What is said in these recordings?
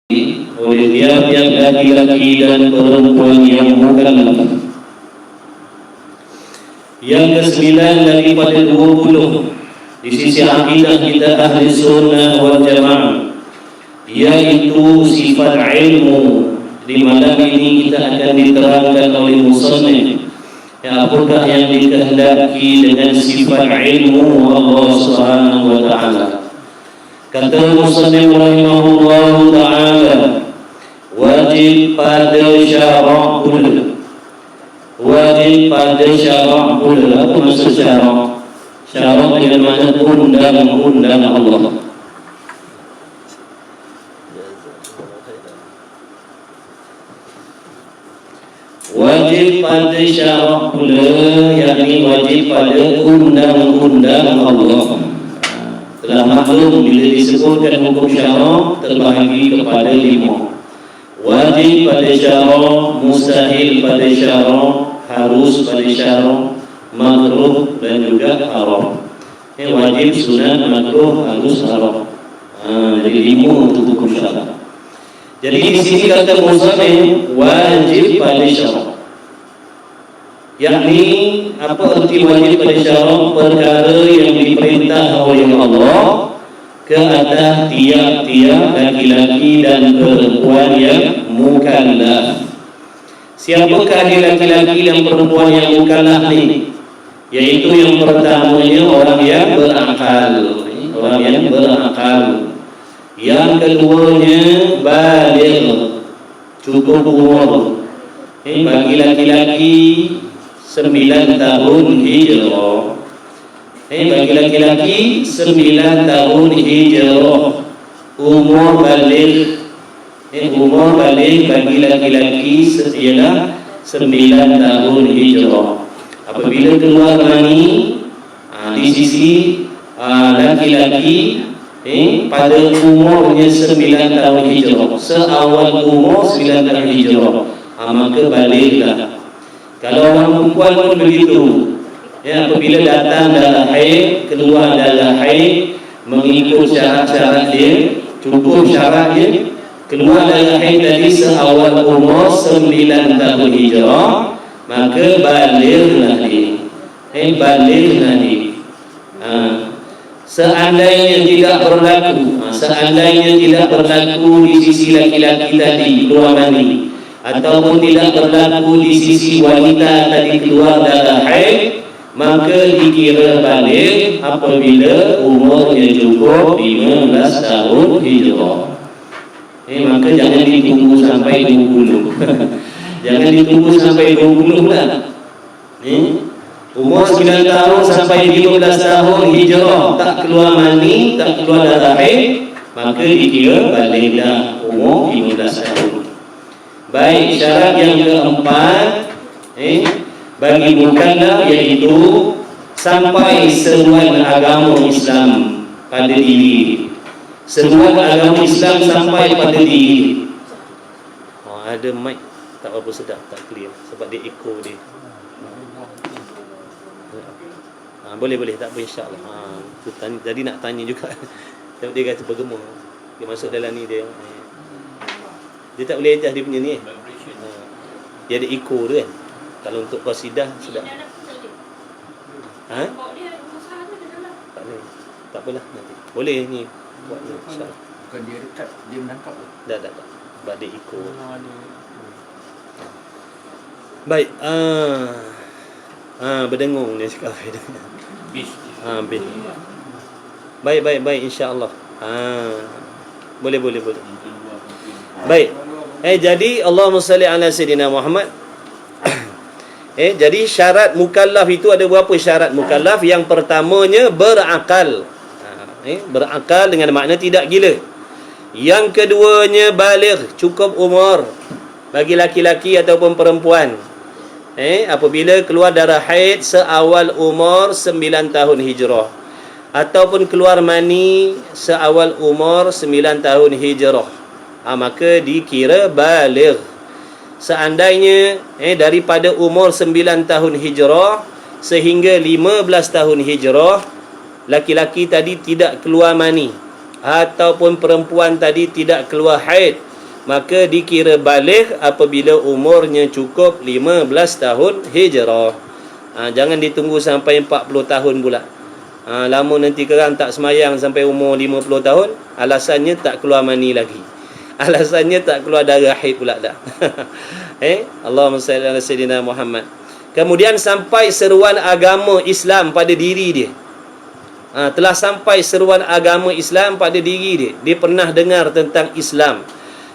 oleh tiap-tiap laki-laki dan perempuan yang mukallaf. Yang ke-9 daripada 20 di sisi akidah kita ahli sunnah wal jamaah, yaitu sifat ilmu. Di malam ini kita akan diterangkan oleh musannif apakah yang dikehendaki dengan sifat ilmu Allah Subhanahu wa taala. Kata musannif rahimahullah taala, wajib pada syarak pula. Wajib pada syarak pula. Apa maksud syarak? Syarak dengan makna undang-undang Allah. Wajib pada syarak pula, yakni wajib pada undang-undang Allah. Telah maklum bila disebutkan hukum syarak terbahagi kepada 5. Wajib pada syarak, mustahil pada syarak, harus pada syarak, makruh dan juga haram. Wajib, sunat, makruh, harus, haram. Jadi 5 untuk hukum syarak. Jadi di sini kata musannif wajib pada syarak, yakni apa arti wajib pada syarak? Perkara yang diperintah oleh Allah ke atas tiap-tiap laki-laki dan perempuan yang mukallaf. Siapakah laki-laki dan perempuan yang mukallaf ni? Yaitu yang pertamanya orang yang berakal, orang yang berakal. Yang keduanya baligh, cukup umur. Bagi laki-laki 9 tahun hijrah. Bagi laki-laki 9 tahun hijrah. Umur baligh, umur baligh bagi laki-laki ialah 9 tahun hijrah. Apabila keluar mani di sisi laki-laki pada umurnya 9 tahun hijrah, seawal umur 9 tahun hijrah, maka balighlah. Kalau orang perempuan pun begitu, apabila datang darah haid, keluar darah haid, mengikut syarat-syarat dia, cukup syarat dia, keluar darah haid tadi seawal umur 9 tahun hijrah, maka balighlah dia. Balighlah dia. Seandainya tidak berlaku di sisi laki-laki tadi keluar mani, ataupun tidak berlaku di sisi wanita tadi keluar darah haid, maka dikira baligh apabila umurnya cukup 15 tahun hijrah. Maka jangan ditunggu sampai 20. Jangan ditunggu sampai 20 lah. Umur 9 tahun sampai 15 tahun hijrah tak keluar mani, tak keluar darah haid, maka dikira balighlah umur 15 tahun. Baik, syarat yang keempat bagi mukallaf iaitu sampai seruan agama Islam pada diri. Seruan agama Islam sampai pada diri. Ada mic tak berapa sedap, tak clear sebab dia echo dia. Boleh tak apa, insya-Allah. Jadi nak tanya juga. Dia kata bergema. Dia masuk dalam ni dia. Dia tak boleh adjust dia punya ni. Dia ada echo tu kan. Kalau untuk qasidah sedap. Tak boleh. Tak apalah nanti. Boleh ni buat ni insya-Allah. Bukan dia dekat, dia menangkap. Dah. Sebab dia echo. Baik. Berdengung dia sekarang. Bis. Baik, insya-Allah. Boleh. Baik. Jadi Allahumma salli ala sayidina Muhammad. Jadi syarat mukallaf itu ada berapa syarat mukallaf? Yang pertamanya berakal. Berakal dengan makna tidak gila. Yang keduanya baligh, cukup umur bagi laki-laki ataupun perempuan. Apabila keluar darah haid seawal umur 9 tahun hijrah, ataupun keluar mani seawal umur 9 tahun hijrah, maka dikira baligh. Seandainya daripada umur 9 tahun hijrah sehingga 15 tahun hijrah, laki-laki tadi tidak keluar mani ataupun perempuan tadi tidak keluar haid, maka dikira baligh apabila umurnya cukup 15 tahun hijrah. Jangan ditunggu sampai 40 tahun pula. Lama nanti kerang tak semayang sampai umur 50 tahun, alasannya tak keluar mani lagi. Alasannya tak keluar darah haid pula dah. Allahumma salli ala sayyidina Muhammad. Kemudian sampai seruan agama Islam pada diri dia. Telah sampai seruan agama Islam pada diri dia. Dia pernah dengar tentang Islam.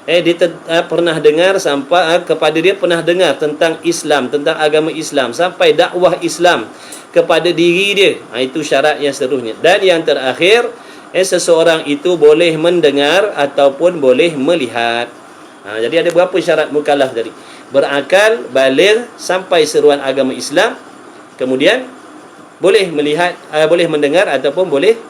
Dia pernah dengar sampai kepada dia pernah dengar tentang Islam, tentang agama Islam, sampai dakwah Islam kepada diri dia. Itu syarat yang seterusnya. Dan yang terakhir, seseorang itu boleh mendengar ataupun boleh melihat. Jadi ada berapa syarat mukallaf tadi? Berakal, baligh, sampai seruan agama Islam, kemudian boleh melihat, boleh mendengar ataupun boleh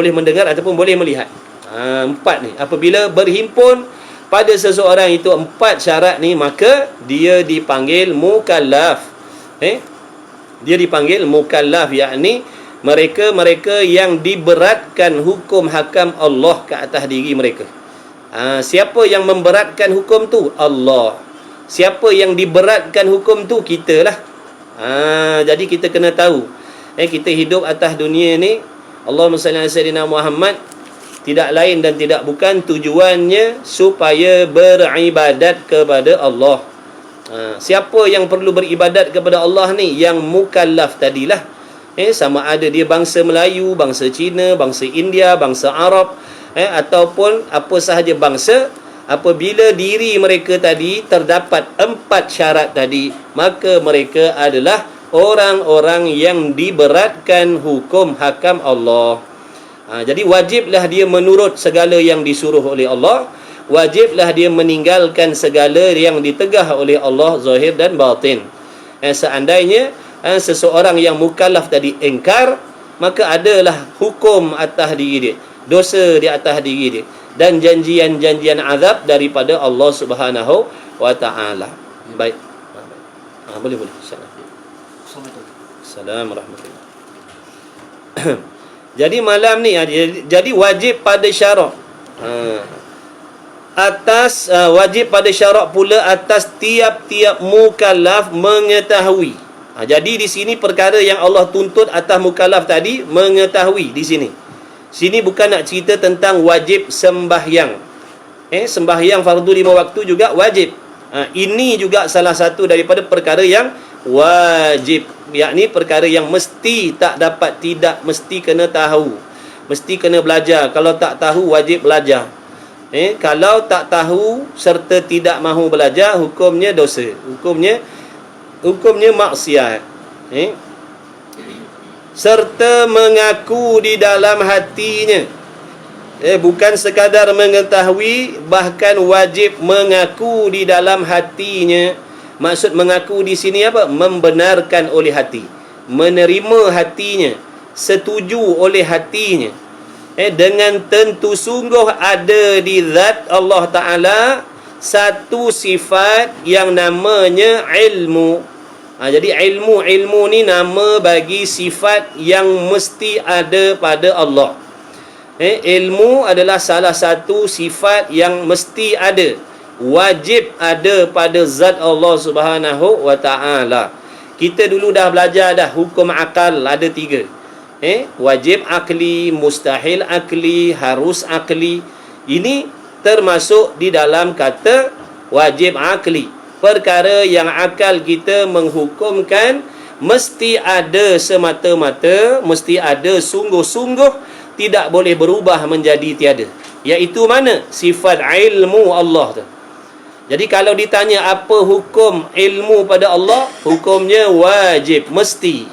mendengar ataupun boleh melihat. Empat ni, apabila berhimpun pada seseorang itu empat syarat ni, maka dia dipanggil mukallaf. Dia dipanggil mukallaf, yakni mereka yang diberatkan hukum hakam Allah ke atas diri mereka. Siapa yang memberatkan hukum tu? Allah. Siapa yang diberatkan hukum tu? Kita lah. Jadi kita kena tahu, kita hidup atas dunia ni, Allahumma salli ala sayyidina Muhammad, tidak lain dan tidak bukan tujuannya supaya beribadat kepada Allah. Siapa yang perlu beribadat kepada Allah ni? Yang mukallaf tadilah. Sama ada dia bangsa Melayu, bangsa Cina, bangsa India, bangsa Arab, ataupun apa sahaja bangsa. Apabila diri mereka tadi terdapat empat syarat tadi, maka mereka adalah orang-orang yang diberatkan hukum hakam Allah. Jadi wajiblah dia menurut segala yang disuruh oleh Allah. Wajiblah dia meninggalkan segala yang ditegah oleh Allah zahir dan batin. Seandainya seseorang yang mukallaf tadi ingkar, maka adalah hukum atas diri dia, dosa di atas diri dia, dan janjian-janjian azab daripada Allah Subhanahu wa taala. Baik. Boleh. Assalamualaikum warahmatullahi. Jadi malam ni jadi wajib pada syarak wajib pada syarak pula atas tiap-tiap mukallaf mengetahui. Jadi di sini perkara yang Allah tuntut atas mukallaf tadi, mengetahui di sini. Sini bukan nak cerita tentang wajib sembahyang. Sembahyang fardu 5 waktu juga wajib. Ini juga salah satu daripada perkara yang wajib, yakni perkara yang mesti, tidak mesti kena tahu, mesti kena belajar. Kalau tak tahu, wajib belajar. Kalau tak tahu serta tidak mahu belajar, hukumnya dosa, hukumnya maksiat. Serta mengaku di dalam hatinya, bukan sekadar mengetahui, bahkan wajib mengaku di dalam hatinya. Maksud mengaku di sini apa? Membenarkan oleh hati, menerima hatinya, setuju oleh hatinya. Dengan tentu sungguh ada di zat Allah Ta'ala satu sifat yang namanya ilmu. Jadi ilmu ni nama bagi sifat yang mesti ada pada Allah. Ilmu adalah salah satu sifat yang mesti ada, wajib ada pada zat Allah Subhanahu wa taala. Kita dulu dah belajar dah hukum akal ada 3. Wajib akli, mustahil akli, harus akli. Ini termasuk di dalam kata wajib akli. Perkara yang akal kita menghukumkan mesti ada semata-mata, mesti ada sungguh-sungguh, tidak boleh berubah menjadi tiada. Iaitu mana? Sifat ilmu Allah tu. Jadi kalau ditanya apa hukum ilmu pada Allah, hukumnya wajib, mesti.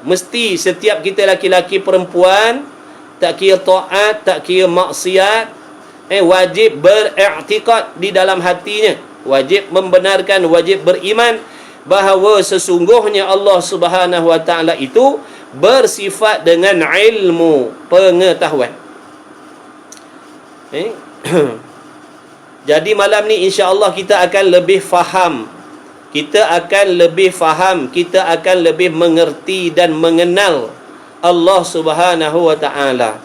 Mesti setiap kita laki-laki perempuan, tak kira taat, tak kira maksiat, wajib beriktikad di dalam hatinya, wajib membenarkan, wajib beriman bahawa sesungguhnya Allah Subhanahu wa taala itu bersifat dengan ilmu, pengetahuan. Jadi malam ni insya-Allah kita akan lebih faham. Kita akan lebih mengerti dan mengenal Allah Subhanahu wa taala.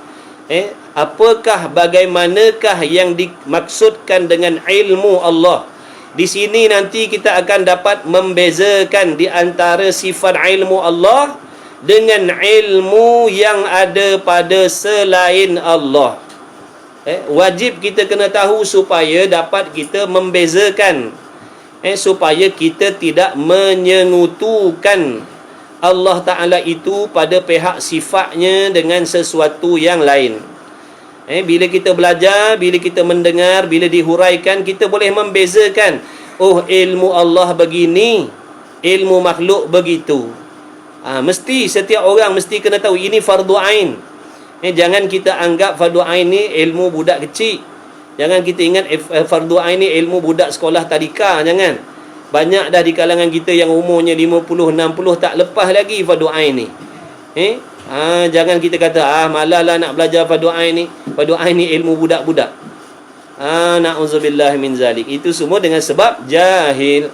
apakah bagaimanakah yang dimaksudkan dengan ilmu Allah. Di sini nanti kita akan dapat membezakan di antara sifat ilmu Allah dengan ilmu yang ada pada selain Allah. Wajib kita kena tahu supaya dapat kita membezakan, supaya kita tidak menyengutukan Allah Ta'ala itu pada pihak sifatnya dengan sesuatu yang lain. Bila kita belajar, bila kita mendengar, bila dihuraikan, kita boleh membezakan. Oh, ilmu Allah begini, ilmu makhluk begitu. Mesti setiap orang mesti kena tahu ini fardu ain. Jangan kita anggap fardu ain ni ilmu budak kecil. Jangan kita ingat fardu ain ni ilmu budak sekolah tadika. Jangan. Banyak dah di kalangan kita yang umurnya 50, 60 tak lepas lagi fardu ain ni. Jangan kita kata malah nak belajar fardu ain ni. Fardu ain ni ilmu budak-budak. Na'udzubillah min zalik. Itu semua dengan sebab jahil.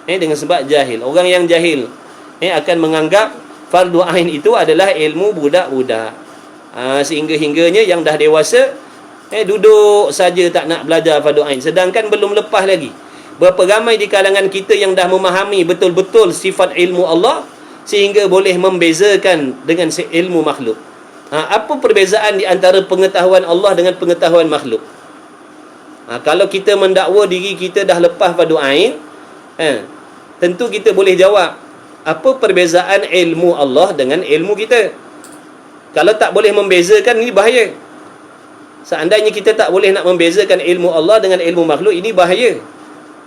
Dengan sebab jahil. Orang yang jahil akan menganggap fardu ain itu adalah ilmu budak-budak. Sehingga-hingganya yang dah dewasa duduk saja tak nak belajar fardu ain, sedangkan belum lepas lagi. Berapa ramai di kalangan kita yang dah memahami betul-betul sifat ilmu Allah sehingga boleh membezakan dengan ilmu makhluk. Apa perbezaan di antara pengetahuan Allah dengan pengetahuan makhluk? Kalau kita mendakwa diri kita dah lepas fardu ain, tentu kita boleh jawab, apa perbezaan ilmu Allah dengan ilmu kita? Kalau tak boleh membezakan, ini bahaya. Seandainya kita tak boleh nak membezakan ilmu Allah dengan ilmu makhluk, ini bahaya.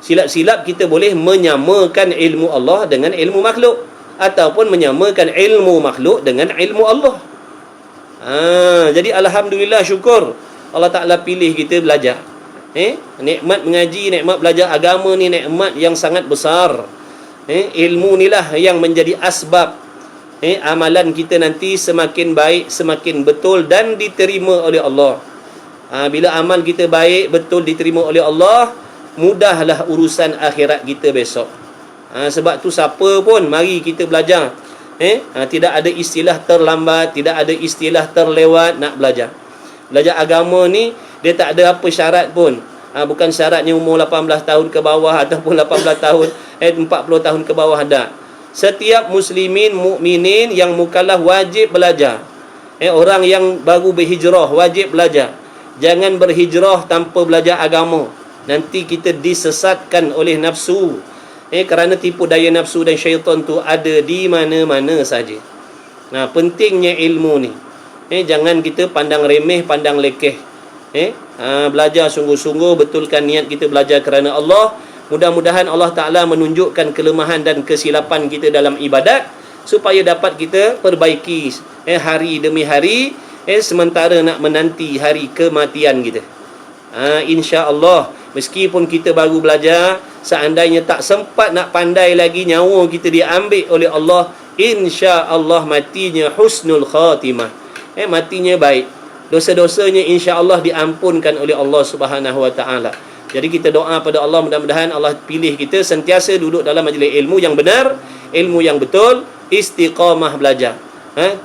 Silap-silap kita boleh menyamakan ilmu Allah dengan ilmu makhluk, ataupun menyamakan ilmu makhluk dengan ilmu Allah. Jadi alhamdulillah, syukur Allah Ta'ala pilih kita belajar. Nikmat mengaji, nikmat belajar agama ni nikmat yang sangat besar. Ilmu ni lah yang menjadi asbab amalan kita nanti semakin baik, semakin betul dan diterima oleh Allah. Bila amal kita baik, betul, diterima oleh Allah, mudahlah urusan akhirat kita besok. Sebab tu siapa pun mari kita belajar. Tidak ada istilah terlambat, tidak ada istilah terlewat nak belajar. Belajar agama ni dia tak ada apa syarat pun. Bukan syaratnya umur 18 tahun ke bawah ataupun 18 tahun 40 tahun ke bawah, ada. Setiap muslimin mukminin yang mukallaf wajib belajar. Orang yang baru berhijrah wajib belajar. Jangan berhijrah tanpa belajar agama. Nanti kita disesatkan oleh nafsu. Kerana tipu daya nafsu dan syaitan tu ada di mana-mana saja. Pentingnya ilmu ni. Jangan kita pandang remeh, pandang lekeh. Belajar sungguh-sungguh, betulkan niat kita belajar kerana Allah. Mudah-mudahan Allah Ta'ala menunjukkan kelemahan dan kesilapan kita dalam ibadat, supaya dapat kita perbaiki hari demi hari, sementara nak menanti hari kematian kita. InsyaAllah, meskipun kita baru belajar, seandainya tak sempat nak pandai lagi, nyawa kita diambil oleh Allah, insya-Allah matinya husnul khatimah. Matinya baik. Dosa-dosanya insya-Allah diampunkan oleh Allah Subhanahu wa taala. Jadi kita doa pada Allah, mudah-mudahan Allah pilih kita sentiasa duduk dalam majlis ilmu yang benar, ilmu yang betul, istiqamah belajar.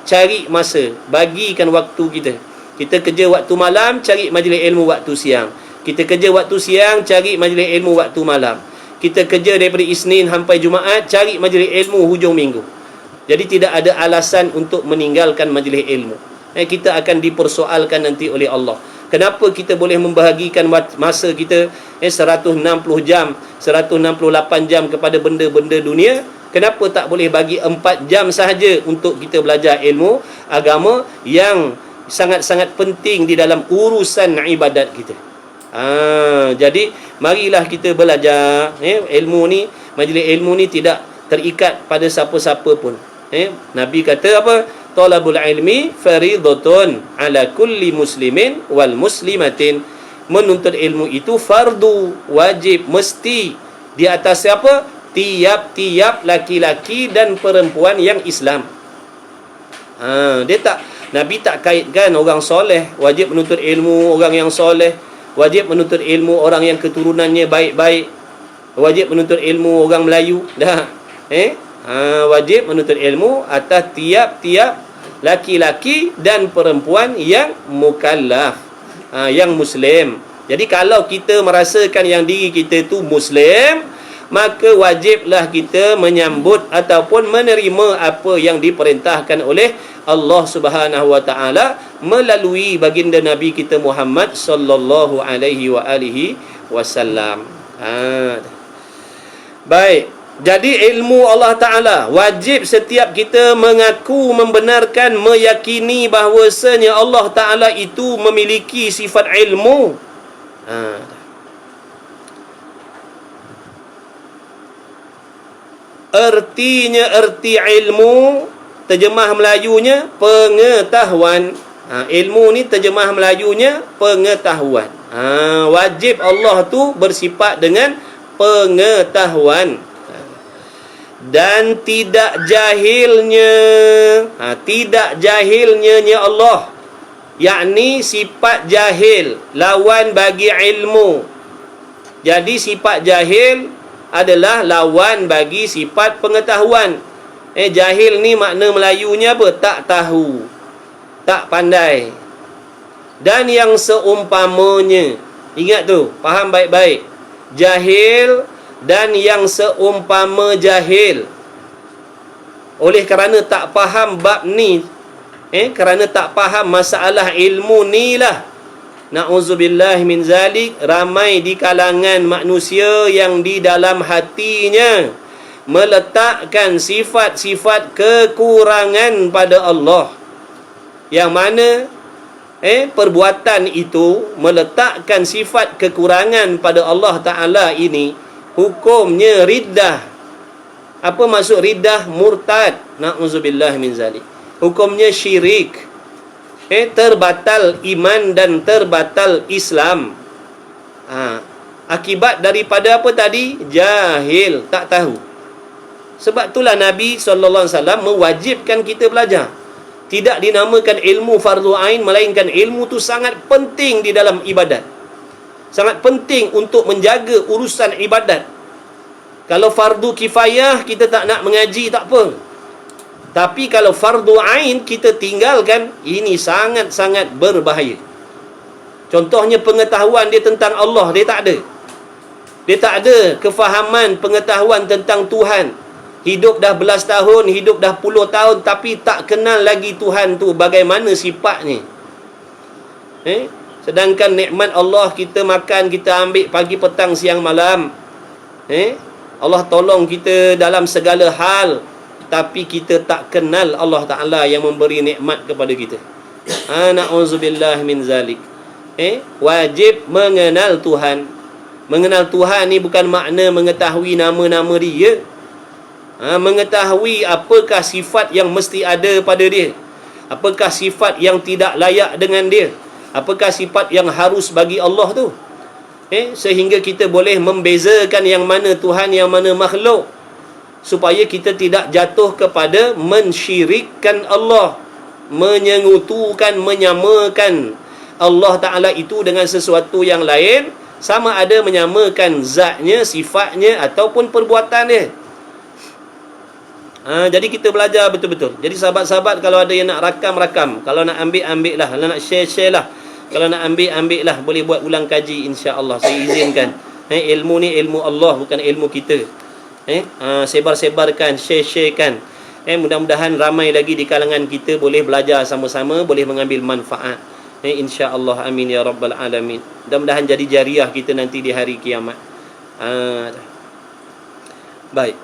Cari masa, bagikan waktu kita. Kita kerja waktu malam, cari majlis ilmu waktu siang. Kita kerja waktu siang, cari majlis ilmu waktu malam. Kita kerja daripada Isnin sampai Jumaat, cari majlis ilmu hujung minggu. Jadi tidak ada alasan untuk meninggalkan majlis ilmu. Kita akan dipersoalkan nanti oleh Allah. Kenapa kita boleh membahagikan masa kita 160 jam, 168 jam kepada benda-benda dunia? Kenapa tak boleh bagi 4 jam sahaja untuk kita belajar ilmu agama yang sangat-sangat penting di dalam urusan ibadat kita? Jadi marilah kita belajar ilmu ni. Majlis ilmu ni tidak terikat pada siapa-siapa pun. Nabi kata apa? Talabul ilmi faridatun ala kulli muslimin wal muslimatin. Menuntut ilmu itu fardu, wajib, mesti di atas siapa? Tiap-tiap laki-laki dan perempuan yang Islam. Nabi tak kaitkan orang soleh wajib menuntut ilmu, orang yang soleh wajib menuntut ilmu, orang yang keturunannya baik-baik wajib menuntut ilmu, orang Melayu dah. Wajib menuntut ilmu atas tiap-tiap laki-laki dan perempuan yang mukallaf, yang muslim. Jadi kalau kita merasakan yang diri kita tu muslim, maka wajiblah kita menyambut ataupun menerima apa yang diperintahkan oleh Allah Subhanahu wa taala melalui baginda Nabi kita Muhammad sallallahu alaihi wa alihi wasallam. Baik. Jadi ilmu Allah Ta'ala wajib setiap kita mengaku, membenarkan, meyakini bahawasanya Allah Ta'ala itu memiliki sifat ilmu. Erti ilmu, terjemah Melayunya pengetahuan. Ilmu ni terjemah Melayunya pengetahuan. Wajib Allah tu bersifat dengan pengetahuan. Dan tidak jahilnya, tidak jahilnya Allah, yakni sifat jahil lawan bagi ilmu. Jadi sifat jahil adalah lawan bagi sifat pengetahuan. Jahil ni makna Melayunya apa? Tak tahu, tak pandai. Dan yang seumpamanya, ingat tu, faham baik-baik. Jahil dan yang seumpama jahil. Oleh kerana tak faham bab ni, kerana tak faham masalah ilmu ni lah, na'udzubillah min zalik, ramai di kalangan manusia yang di dalam hatinya meletakkan sifat-sifat kekurangan pada Allah, yang mana perbuatan itu meletakkan sifat kekurangan pada Allah Ta'ala ini hukumnya riddah. Apa maksud riddah? Murtad. Na'udzubillah min zalik. Hukumnya syirik. Terbatal iman dan terbatal Islam. Akibat daripada apa tadi? Jahil, tak tahu. Sebab itulah Nabi SAW mewajibkan kita belajar. Tidak dinamakan ilmu fardu ain, melainkan ilmu tu sangat penting di dalam ibadat. Sangat penting untuk menjaga urusan ibadat. Kalau fardu kifayah kita tak nak mengaji, tak apa. Tapi kalau fardu ain kita tinggalkan, ini sangat-sangat berbahaya. Contohnya pengetahuan dia tentang Allah, dia tak ada. Dia tak ada kefahaman, pengetahuan tentang Tuhan. Hidup dah belas tahun, hidup dah puluh tahun, tapi tak kenal lagi Tuhan tu bagaimana sifatnya. Sedangkan nikmat Allah kita makan, kita ambil pagi, petang, siang, malam. Allah tolong kita dalam segala hal, tapi kita tak kenal Allah Ta'ala yang memberi nikmat kepada kita. Na'udzubillah min zalik. Wajib mengenal Tuhan. Mengenal Tuhan ni bukan makna mengetahui nama-nama dia. Mengetahui apakah sifat yang mesti ada pada dia, apakah sifat yang tidak layak dengan dia, apakah sifat yang harus bagi Allah tu. Sehingga kita boleh membezakan yang mana Tuhan, yang mana makhluk, supaya kita tidak jatuh kepada mensyirikkan Allah, menyengutukan, menyamakan Allah Ta'ala itu dengan sesuatu yang lain, sama ada menyamakan zatnya, sifatnya ataupun perbuatan dia. Jadi kita belajar betul-betul. Jadi sahabat-sahabat, kalau ada yang nak rakam, kalau nak ambil lah, kalau nak share lah, kalau nak ambil lah, boleh buat ulang kaji, insya-Allah saya izinkan. Ilmu ni ilmu Allah, bukan ilmu kita. Sebar-sebarkan, share-sharekan. Mudah-mudahan ramai lagi di kalangan kita boleh belajar sama-sama, boleh mengambil manfaat. Insya-Allah, amin ya rabbal alamin. Mudah-mudahan jadi jariah kita nanti di hari kiamat. Baik.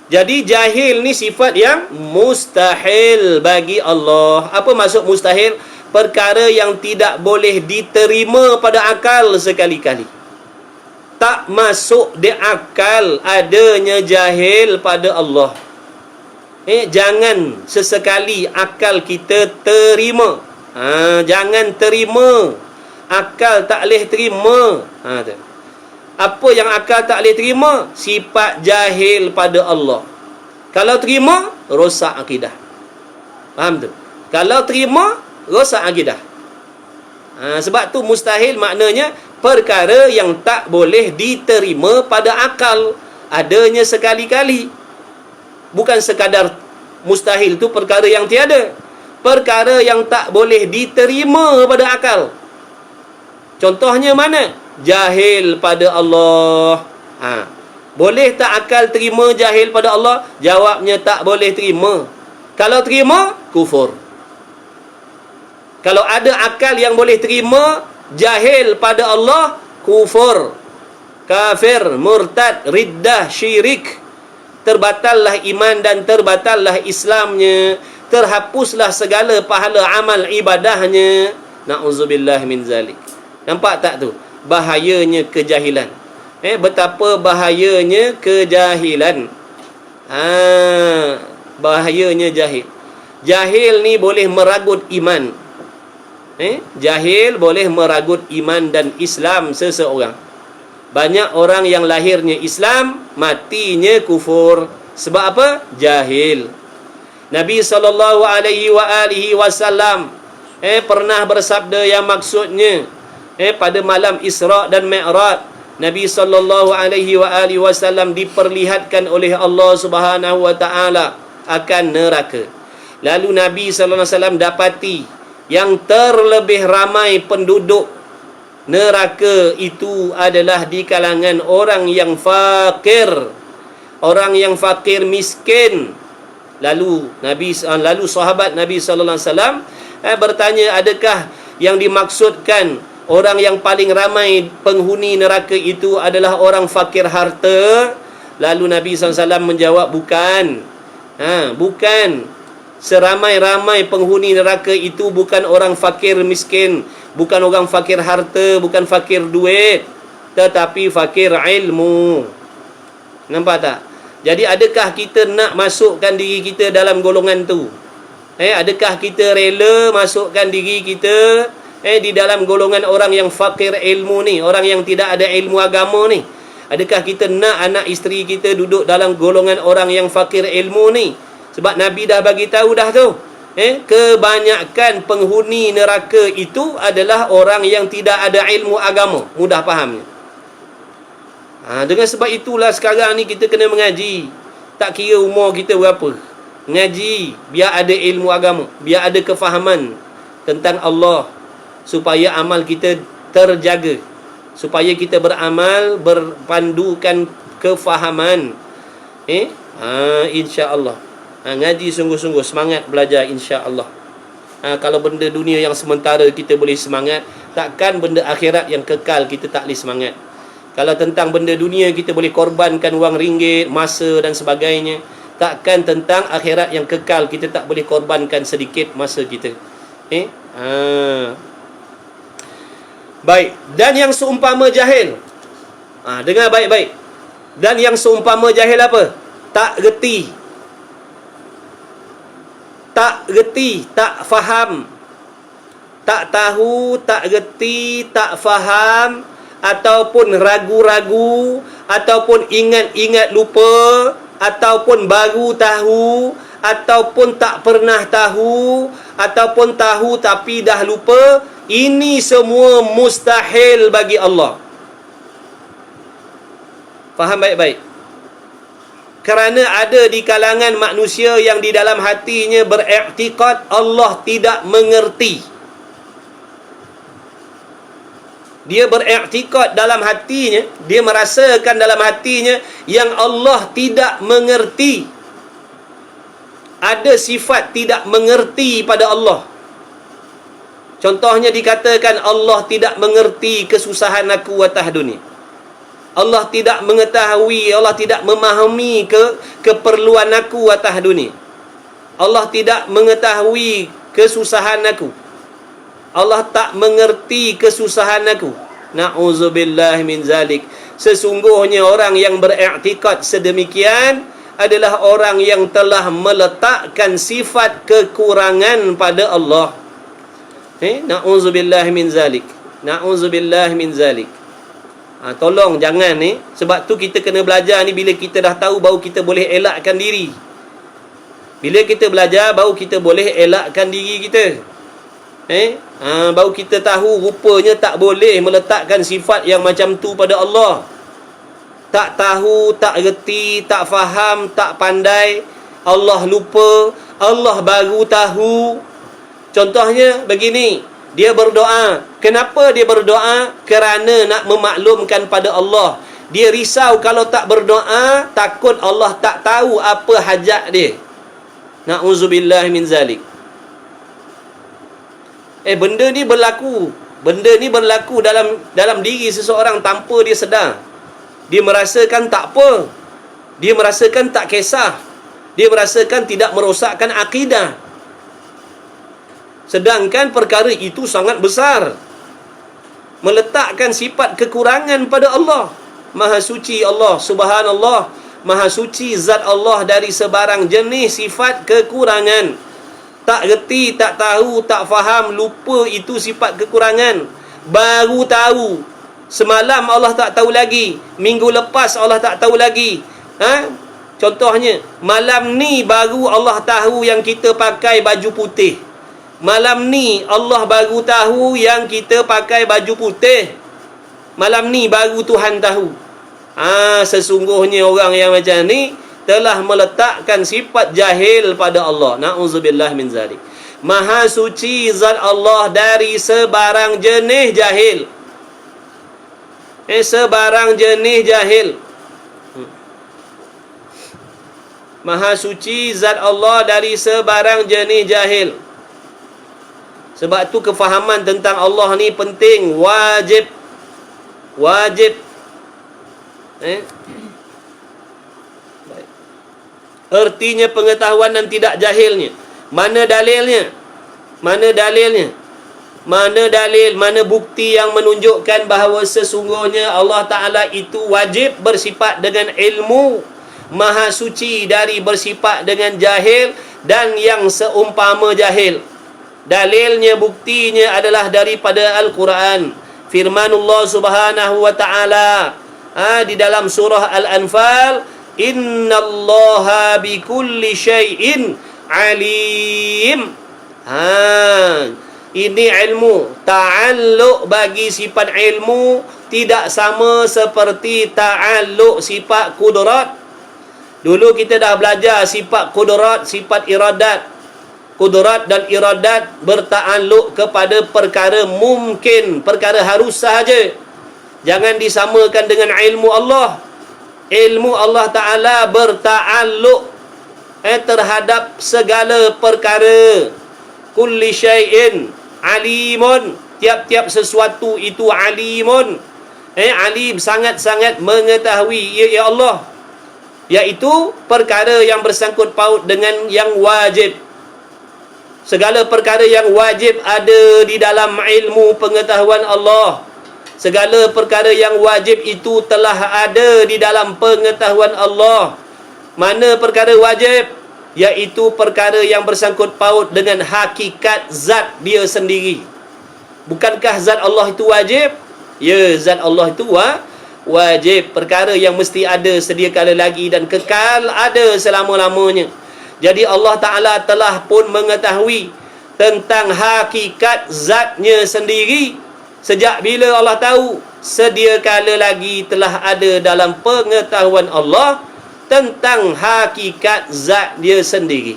Jadi jahil ni sifat yang mustahil bagi Allah. Apa maksud mustahil? Perkara yang tidak boleh diterima pada akal sekali-kali. Tak masuk di akal adanya jahil pada Allah. Jangan sesekali akal kita terima. Jangan terima. Akal tak boleh terima. Apa yang akal tak boleh terima? Sifat jahil pada Allah. Kalau terima, rosak akidah. Faham tu? Kalau terima, rosak akidah. Sebab tu mustahil maknanya perkara yang tak boleh diterima pada akal adanya sekali-kali. Bukan sekadar Mustahil tu perkara yang tiada, perkara yang tak boleh diterima pada akal. Contohnya mana? Jahil pada Allah. Boleh tak akal terima jahil pada Allah? Jawabnya tak boleh terima. Kalau terima, kufur. Kalau ada akal yang boleh terima jahil pada Allah, kufur, kafir, murtad, riddah, syirik. Terbatallah iman dan terbatallah Islamnya. Terhapuslah segala pahala amal ibadahnya. Na'udzubillah min zalik. Nampak tak tu? Bahayanya kejahilan. Betapa bahayanya kejahilan. Bahayanya jahil. Jahil ni boleh meragut iman. Jahil boleh meragut iman dan Islam seseorang. Banyak orang yang lahirnya Islam, matinya kufur. Sebab apa? Jahil. Nabi SAW pernah bersabda yang maksudnya pada malam Isra' dan Mi'raj, Nabi SAW diperlihatkan oleh Allah Subhanahu Wa Taala akan neraka. Lalu Nabi SAW dapati yang terlebih ramai penduduk neraka itu adalah di kalangan orang yang fakir, orang yang fakir miskin. Lalu sahabat Nabi SAW bertanya, adakah yang dimaksudkan orang yang paling ramai penghuni neraka itu adalah orang fakir harta? Lalu Nabi SAW menjawab, bukan. Bukan. Seramai-ramai penghuni neraka itu bukan orang fakir miskin, bukan orang fakir harta, bukan fakir duit, tetapi fakir ilmu. Nampak tak? Jadi adakah kita nak masukkan diri kita dalam golongan tu? Adakah kita rela masukkan diri kita di dalam golongan orang yang fakir ilmu ni, orang yang tidak ada ilmu agama ni? Adakah kita nak anak isteri kita duduk dalam golongan orang yang fakir ilmu ni? Sebab Nabi dah bagi tahu dah tu. Kebanyakan penghuni neraka itu adalah orang yang tidak ada ilmu agama. Mudah fahamnya. Dengan sebab itulah sekarang ni kita kena mengaji. Tak kira umur kita berapa. Ngaji biar ada ilmu agama, biar ada kefahaman tentang Allah, supaya amal kita terjaga, supaya kita beramal berpandukan kefahaman. Insya-Allah. Ngaji sungguh-sungguh, semangat belajar insya-Allah. Kalau benda dunia yang sementara kita boleh semangat, takkan benda akhirat yang kekal kita tak boleh semangat. Kalau tentang benda dunia kita boleh korbankan wang ringgit, masa dan sebagainya, takkan tentang akhirat yang kekal kita tak boleh korbankan sedikit masa kita. Baik, dan yang seumpama jahil. Dengar baik-baik. Dan yang seumpama jahil apa? Tak reti, tak faham, tak tahu, tak reti, tak faham, ataupun ragu-ragu, ataupun ingat-ingat lupa, ataupun baru tahu, ataupun tak pernah tahu, ataupun tahu tapi dah lupa. Ini semua mustahil bagi Allah. Faham baik-baik? Kerana ada di kalangan manusia yang di dalam hatinya beriktikad Allah tidak mengerti. Dia beriktikad dalam hatinya, dia merasakan dalam hatinya yang Allah tidak mengerti. Ada sifat tidak mengerti pada Allah. Contohnya dikatakan Allah tidak mengerti kesusahan aku atas dunia. Allah tidak mengetahui, Allah tidak memahami keperluan aku atas dunia. Allah tidak mengetahui kesusahan aku. Allah tak mengerti kesusahan aku. Na'udzubillah min zalik. Sesungguhnya orang yang beriktikad sedemikian adalah orang yang telah meletakkan sifat kekurangan pada Allah. Na'udzubillah min zalik. Na'udzubillah min zalik. Tolong jangan ni. Sebab tu kita kena belajar ni. Bila kita dah tahu, baru kita boleh elakkan diri. Bila kita belajar, baru kita boleh elakkan diri kita. Baru kita tahu rupanya tak boleh meletakkan sifat yang macam tu pada Allah. Tak tahu, tak reti, tak faham, tak pandai, Allah lupa, Allah baru tahu. Contohnya begini, dia berdoa. Kenapa dia berdoa? Kerana nak memaklumkan pada Allah. Dia risau kalau tak berdoa, takut Allah tak tahu apa hajat dia. Na'udzubillah min zalik. Benda ni berlaku. Benda ni berlaku dalam diri seseorang tanpa dia sedar. Dia merasakan tak apa. Dia merasakan tak kisah. Dia merasakan tidak merosakkan akidah. Sedangkan perkara itu sangat besar. Meletakkan sifat kekurangan pada Allah. Maha suci Allah, subhanallah. Maha suci zat Allah dari sebarang jenis sifat kekurangan. Tak reti, tak tahu, tak faham, lupa itu sifat kekurangan. Baru tahu. Semalam Allah tak tahu lagi. Minggu lepas Allah tak tahu lagi. Contohnya, malam ni baru Allah tahu yang kita pakai baju putih. Malam ni Allah baru tahu yang kita pakai baju putih. Malam ni baru Tuhan tahu. Sesungguhnya orang yang macam ni telah meletakkan sifat jahil pada Allah. Na'udzubillah min zalik. Maha suci zat Allah dari sebarang jenis jahil. Sebarang jenis jahil. Maha suci zat Allah dari sebarang jenis jahil. Sebab tu kefahaman tentang Allah ni penting, wajib. Wajib. Artinya pengetahuan dan tidak jahilnya. Mana dalilnya? Mana dalilnya? Mana dalil, mana bukti yang menunjukkan bahawa sesungguhnya Allah Ta'ala itu wajib bersifat dengan ilmu, maha suci dari bersifat dengan jahil dan yang seumpama jahil. Dalilnya, buktinya adalah daripada Al-Quran. Firmanullah Subhanahu wa Ta'ala di dalam surah Al-Anfal, innallaha bikulli syai'in alim. Ini ilmu. Ta'alluq bagi sifat ilmu tidak sama seperti ta'alluq sifat kudrat. Dulu kita dah belajar sifat kudrat, sifat iradat. Kudrat dan iradat berta'alluq kepada perkara mungkin, perkara harus sahaja. Jangan disamakan dengan ilmu Allah. Ilmu Allah Ta'ala berta'alluq terhadap segala perkara. Kulli syai'in alimun. Tiap-tiap sesuatu itu alimun. Alim, sangat-sangat mengetahui. Ya Allah. Iaitu perkara yang bersangkut paut dengan yang wajib. Segala perkara yang wajib ada di dalam ilmu pengetahuan Allah. Segala perkara yang wajib itu telah ada di dalam pengetahuan Allah. Mana perkara wajib? Iaitu perkara yang bersangkut paut dengan hakikat zat dia sendiri. Bukankah zat Allah itu wajib? Ya, zat Allah itu wajib. Perkara yang mesti ada sedia kala lagi dan kekal ada selama-lamanya. Jadi Allah Ta'ala telah pun mengetahui tentang hakikat zatnya sendiri. Sejak bila Allah tahu? Sedia kala lagi telah ada dalam pengetahuan Allah tentang hakikat zat dia sendiri.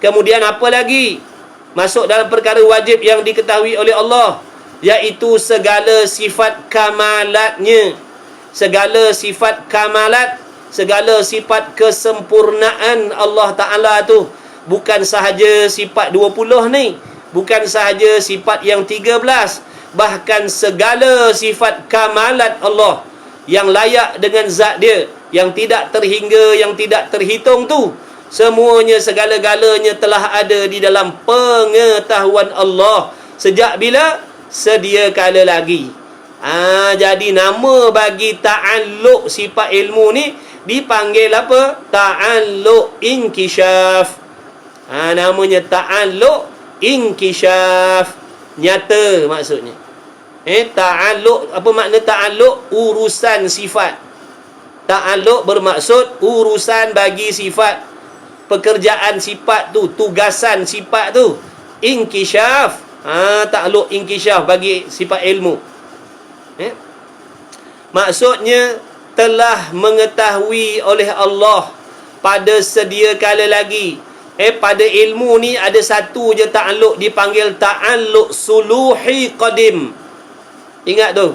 Kemudian apa lagi? Masuk dalam perkara wajib yang diketahui oleh Allah, iaitu segala sifat kamalatnya. Segala sifat kamalat, segala sifat kesempurnaan Allah Ta'ala tu. Bukan sahaja sifat 20 ni, bukan sahaja sifat yang 13, bahkan segala sifat kamalat Allah yang layak dengan zat dia, yang tidak terhingga, yang tidak terhitung tu, semuanya segala-galanya telah ada di dalam pengetahuan Allah. Sejak bila? Sedia kala lagi. Jadi nama bagi ta'alluq sifat ilmu ni dipanggil apa? Ta'alluq inkishaf. Namanya ta'alluq inkishaf. Nyata maksudnya. Ta'alluq, apa makna ta'alluq? Urusan sifat. Ta'alluq bermaksud urusan bagi sifat. Pekerjaan sifat tu, tugasan sifat tu. Inkishaf. Ta'alluq inkishaf bagi sifat ilmu. Maksudnya telah mengetahui oleh Allah pada sedia kala lagi. Pada ilmu ni ada satu je ta'alluq, dipanggil ta'alluq suluhi qadim. Ingat tu.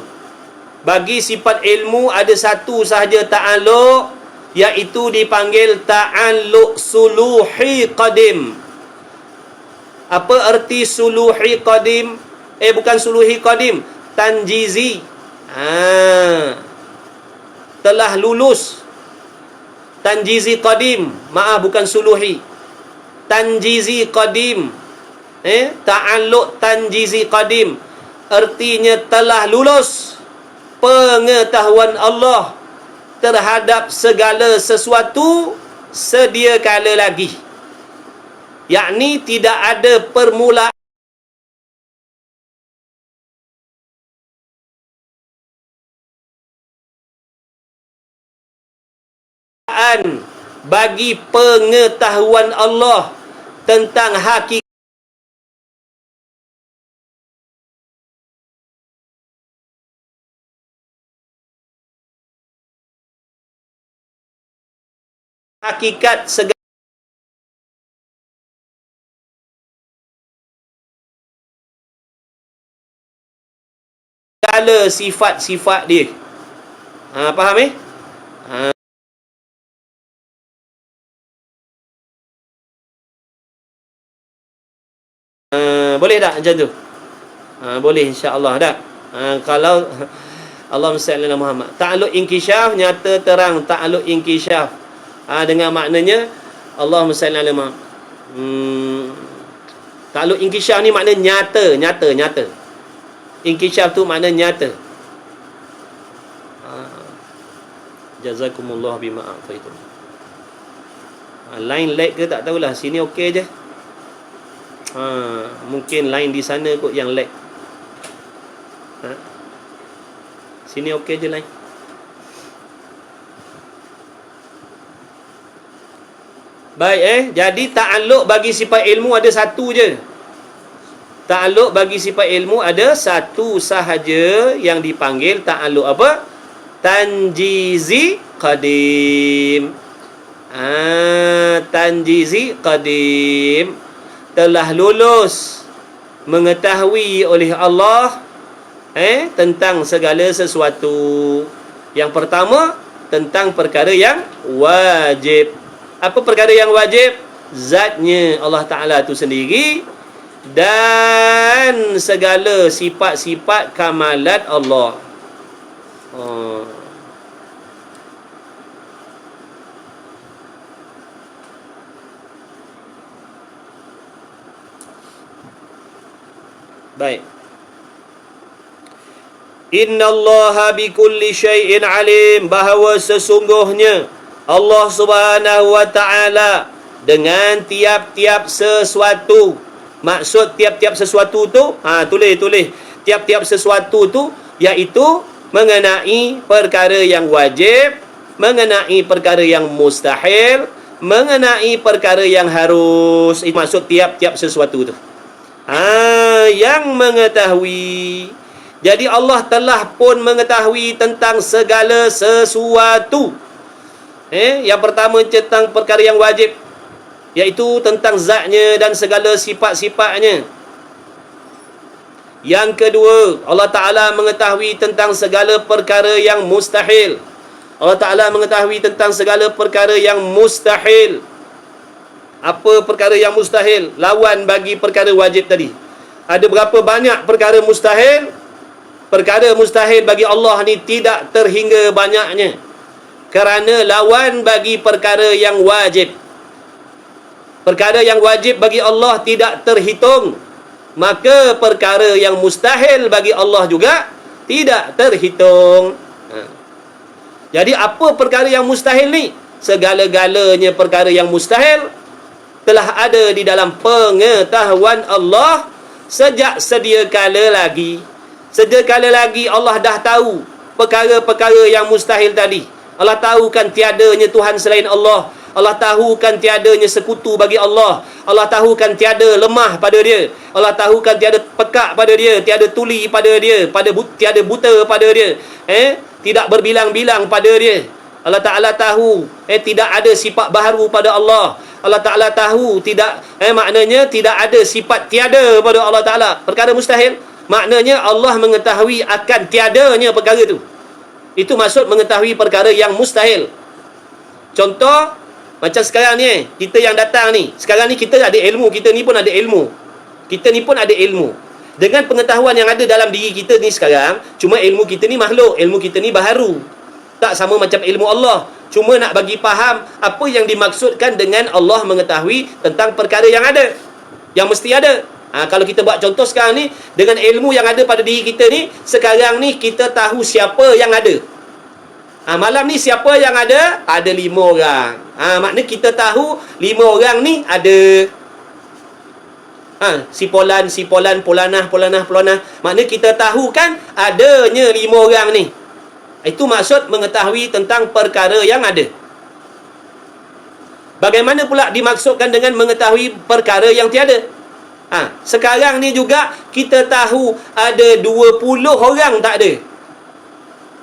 Bagi sifat ilmu ada satu sahaja ta'alluq, iaitu dipanggil ta'alluq suluhi qadim. Apa erti suluhi qadim? Bukan suluhi qadim, tanjizi. Telah lulus. Tanjizi qadim. Maaf, bukan suluhi. Tanjizi qadim. Ta'alluq tanjizi qadim. Artinya telah lulus pengetahuan Allah terhadap segala sesuatu sedia kala lagi. Yakni tidak ada permulaan bagi pengetahuan Allah tentang hakikat segala sifat-sifat dia. Faham boleh tak macam tu? Boleh, insya-Allah tak? Kalau Allahumma salli ala Muhammad. Ta'alluq inkisyaf, nyata terang ta'alluq inkisyaf. Dengan maknanya Allahumma salli ala Muhammad. Ta'alluq inkisyaf ni makna nyata. Inkisyaf tu makna nyata. Jazakumullah bima a'taitum. Line lag ke tak tahulah. Sini okey je. Mungkin line di sana kot yang lag. Sini okey je line. Baik jadi ta'alluq bagi sifat ilmu ada satu je. Ta'alluq bagi sifat ilmu ada satu sahaja yang dipanggil ta'alluq apa? Tanjizi qadim. Tanjizi qadim. Telah lulus mengetahui oleh Allah tentang segala sesuatu. Yang pertama, tentang perkara yang wajib. Apa perkara yang wajib? Zatnya Allah Ta'ala itu sendiri dan segala sifat-sifat kamalat Allah. Baik. Innallaha bikulli syai'in alim. Bahawa sesungguhnya Allah Subhanahu wa ta'ala dengan tiap-tiap sesuatu. Maksud tiap-tiap sesuatu tu, tulis. Tiap-tiap sesuatu tu iaitu mengenai perkara yang wajib, mengenai perkara yang mustahil, mengenai perkara yang harus. Itu maksud tiap-tiap sesuatu tu. Yang mengetahui. Jadi Allah telah pun mengetahui tentang segala sesuatu. Yang pertama tentang perkara yang wajib, iaitu tentang zatnya dan segala sifat-sifatnya. Yang kedua, Allah Ta'ala mengetahui tentang segala perkara yang mustahil. Allah Ta'ala mengetahui tentang segala perkara yang mustahil. Apa perkara yang mustahil? Lawan bagi perkara wajib tadi. Ada berapa banyak perkara mustahil? Perkara mustahil bagi Allah ni tidak terhingga banyaknya. Kerana lawan bagi perkara yang wajib. Perkara yang wajib bagi Allah tidak terhitung. Maka perkara yang mustahil bagi Allah juga tidak terhitung. Jadi apa perkara yang mustahil ni? Segala-galanya perkara yang mustahil telah ada di dalam pengetahuan Allah sejak sedia kala lagi. Sedia kala lagi Allah dah tahu perkara-perkara yang mustahil tadi. Allah tahu kan tiadanya Tuhan selain Allah. Allah tahu kan tiadanya sekutu bagi Allah. Allah tahu kan tiada lemah pada dia. Allah tahu kan tiada pekak pada dia, tiada tuli pada dia, tiada buta pada dia. Tidak berbilang-bilang pada dia. Allah Ta'ala tahu tidak ada sifat baharu pada Allah. Allah Ta'ala tahu tidak maknanya tidak ada sifat tiada pada Allah Ta'ala. Perkara mustahil, maknanya Allah mengetahui akan tiadanya perkara itu. Itu maksud mengetahui perkara yang mustahil. Contoh macam sekarang ni, kita yang datang ni, sekarang ni kita ada ilmu, kita ni pun ada ilmu. Kita ni pun ada ilmu. Dengan pengetahuan yang ada dalam diri kita ni sekarang, cuma ilmu kita ni makhluk, ilmu kita ni baharu. Tak sama macam ilmu Allah. Cuma nak bagi faham apa yang dimaksudkan dengan Allah mengetahui tentang perkara yang ada, yang mesti ada. Kalau kita buat contoh sekarang ni, dengan ilmu yang ada pada diri kita ni, sekarang ni kita tahu siapa yang ada. Malam ni siapa yang ada? Ada 5 orang. Maknanya kita tahu 5 orang ni ada. Si Polan, Polanah. Maknanya kita tahu kan adanya 5 orang ni. Itu maksud mengetahui tentang perkara yang ada. Bagaimana pula dimaksudkan dengan mengetahui perkara yang tiada? Sekarang ni juga kita tahu ada 20 orang tak ada.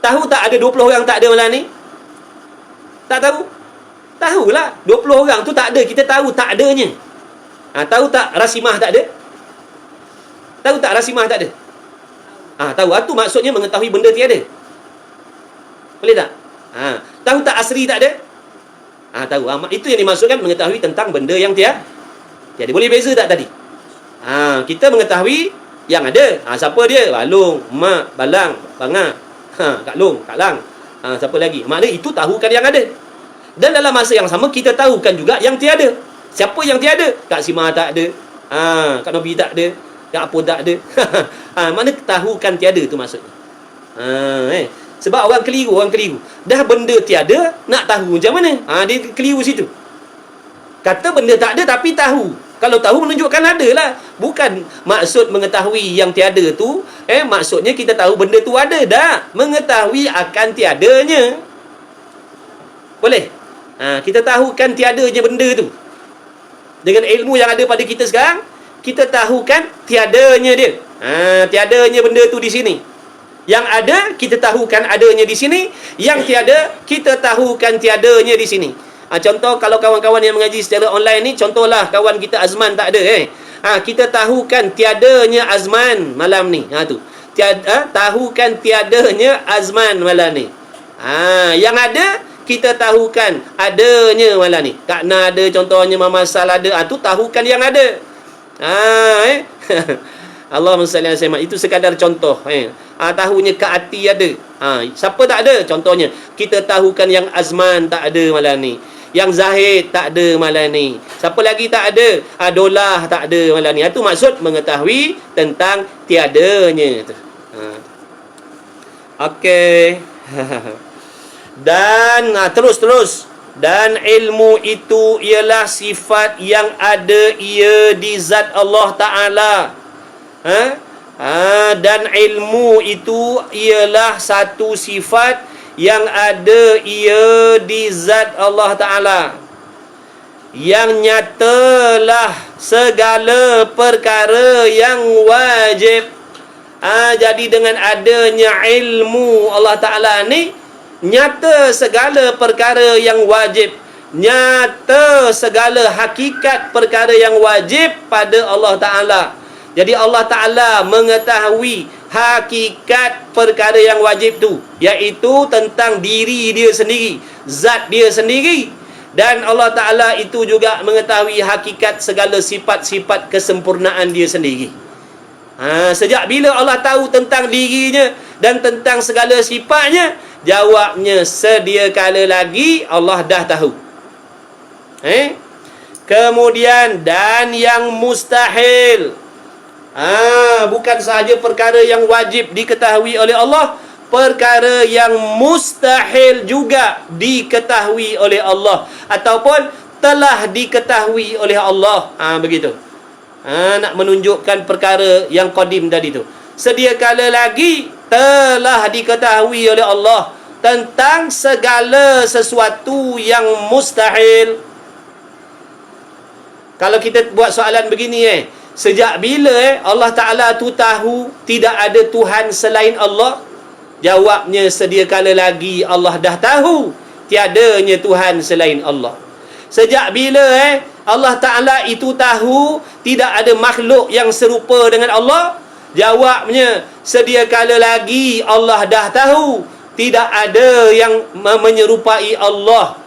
Tahu tak ada 20 orang tak ada malam ni? Tak tahu? Tahulah 20 orang tu tak ada. Kita tahu tak adanya. Tahu tak Rasimah tak ada? Tahu tak Rasimah tak ada? Tahu. Itu maksudnya mengetahui benda tiada. Boleh tak? Tahu tak Asri tak ada? Tahu. Itu yang dimaksudkan mengetahui tentang benda yang tiada. Boleh beza tak tadi? Kita mengetahui yang ada. Siapa dia? Balung, Mak, Balang, Bangah, Kak Long, Kak Lang. Siapa lagi? Maknanya itu tahukan yang ada. Dan dalam masa yang sama kita tahukan juga yang tiada. Siapa yang tiada? Kak Simah tak ada. Kak Nobi tak ada. Kak Apun tak ada. Mana tahukan tiada tu maksudnya. Sebab orang keliru. Dah benda tiada, nak tahu macam mana? Dia keliru situ. Kata benda tak ada tapi tahu. Kalau tahu menunjukkan ada lah. Bukan maksud mengetahui yang tiada tu. Maksudnya kita tahu benda tu ada. Tak. Mengetahui akan tiadanya. Boleh? Kita tahukan tiadanya benda tu. Dengan ilmu yang ada pada kita sekarang, kita tahukan tiadanya dia. Tiadanya benda tu di sini. Yang ada, kita tahukan adanya di sini. Yang tiada, kita tahukan tiadanya di sini. Contoh, kalau kawan-kawan yang mengaji secara online ni, contohlah kawan kita Azman tak ada. Kita tahukan tiadanya Azman malam ni. Tahukan tiadanya Azman malam ni. Yang ada, kita tahukan adanya malam ni. Kak Na ada, contohnya Mama Sal ada. Tu tahukan yang ada. Allahumma salli ala sayyidina. Itu sekadar contoh. Tahunya Kak Ati ada. Siapa tak ada? Contohnya, kita tahukan yang Azman tak ada malam ni. Yang Zahid tak ada malam ni. Siapa lagi tak ada? Dolah tak ada malam ni. Itu maksud mengetahui tentang tiadanya. Okey. Dan terus. Dan ilmu itu ialah sifat yang ada ia di zat Allah Ta'ala. Dan ilmu itu ialah satu sifat yang ada ia di zat Allah Ta'ala, yang nyatalah segala perkara yang wajib. Jadi dengan adanya ilmu Allah Ta'ala ni, nyata segala perkara yang wajib, nyata segala hakikat perkara yang wajib pada Allah Ta'ala. Jadi Allah Ta'ala mengetahui hakikat perkara yang wajib tu, iaitu tentang diri dia sendiri, zat dia sendiri. Dan Allah Ta'ala itu juga mengetahui hakikat segala sifat-sifat kesempurnaan dia sendiri. Sejak bila Allah tahu tentang dirinya dan tentang segala sifatnya? Jawabnya, sedia kala lagi Allah dah tahu. Kemudian, dan yang mustahil. Bukan sahaja perkara yang wajib diketahui oleh Allah, perkara yang mustahil juga diketahui oleh Allah, ataupun telah diketahui oleh Allah. Begitu. Nak menunjukkan perkara yang qadim tadi tu. Sedia kala lagi telah diketahui oleh Allah tentang segala sesuatu yang mustahil. Kalau kita buat soalan begini, sejak bila Allah Ta'ala tu tahu tidak ada Tuhan selain Allah? Jawabnya, sedia kala lagi Allah dah tahu tiadanya Tuhan selain Allah. Sejak bila Allah Ta'ala itu tahu tidak ada makhluk yang serupa dengan Allah? Jawabnya, sedia kala lagi Allah dah tahu tidak ada yang menyerupai Allah.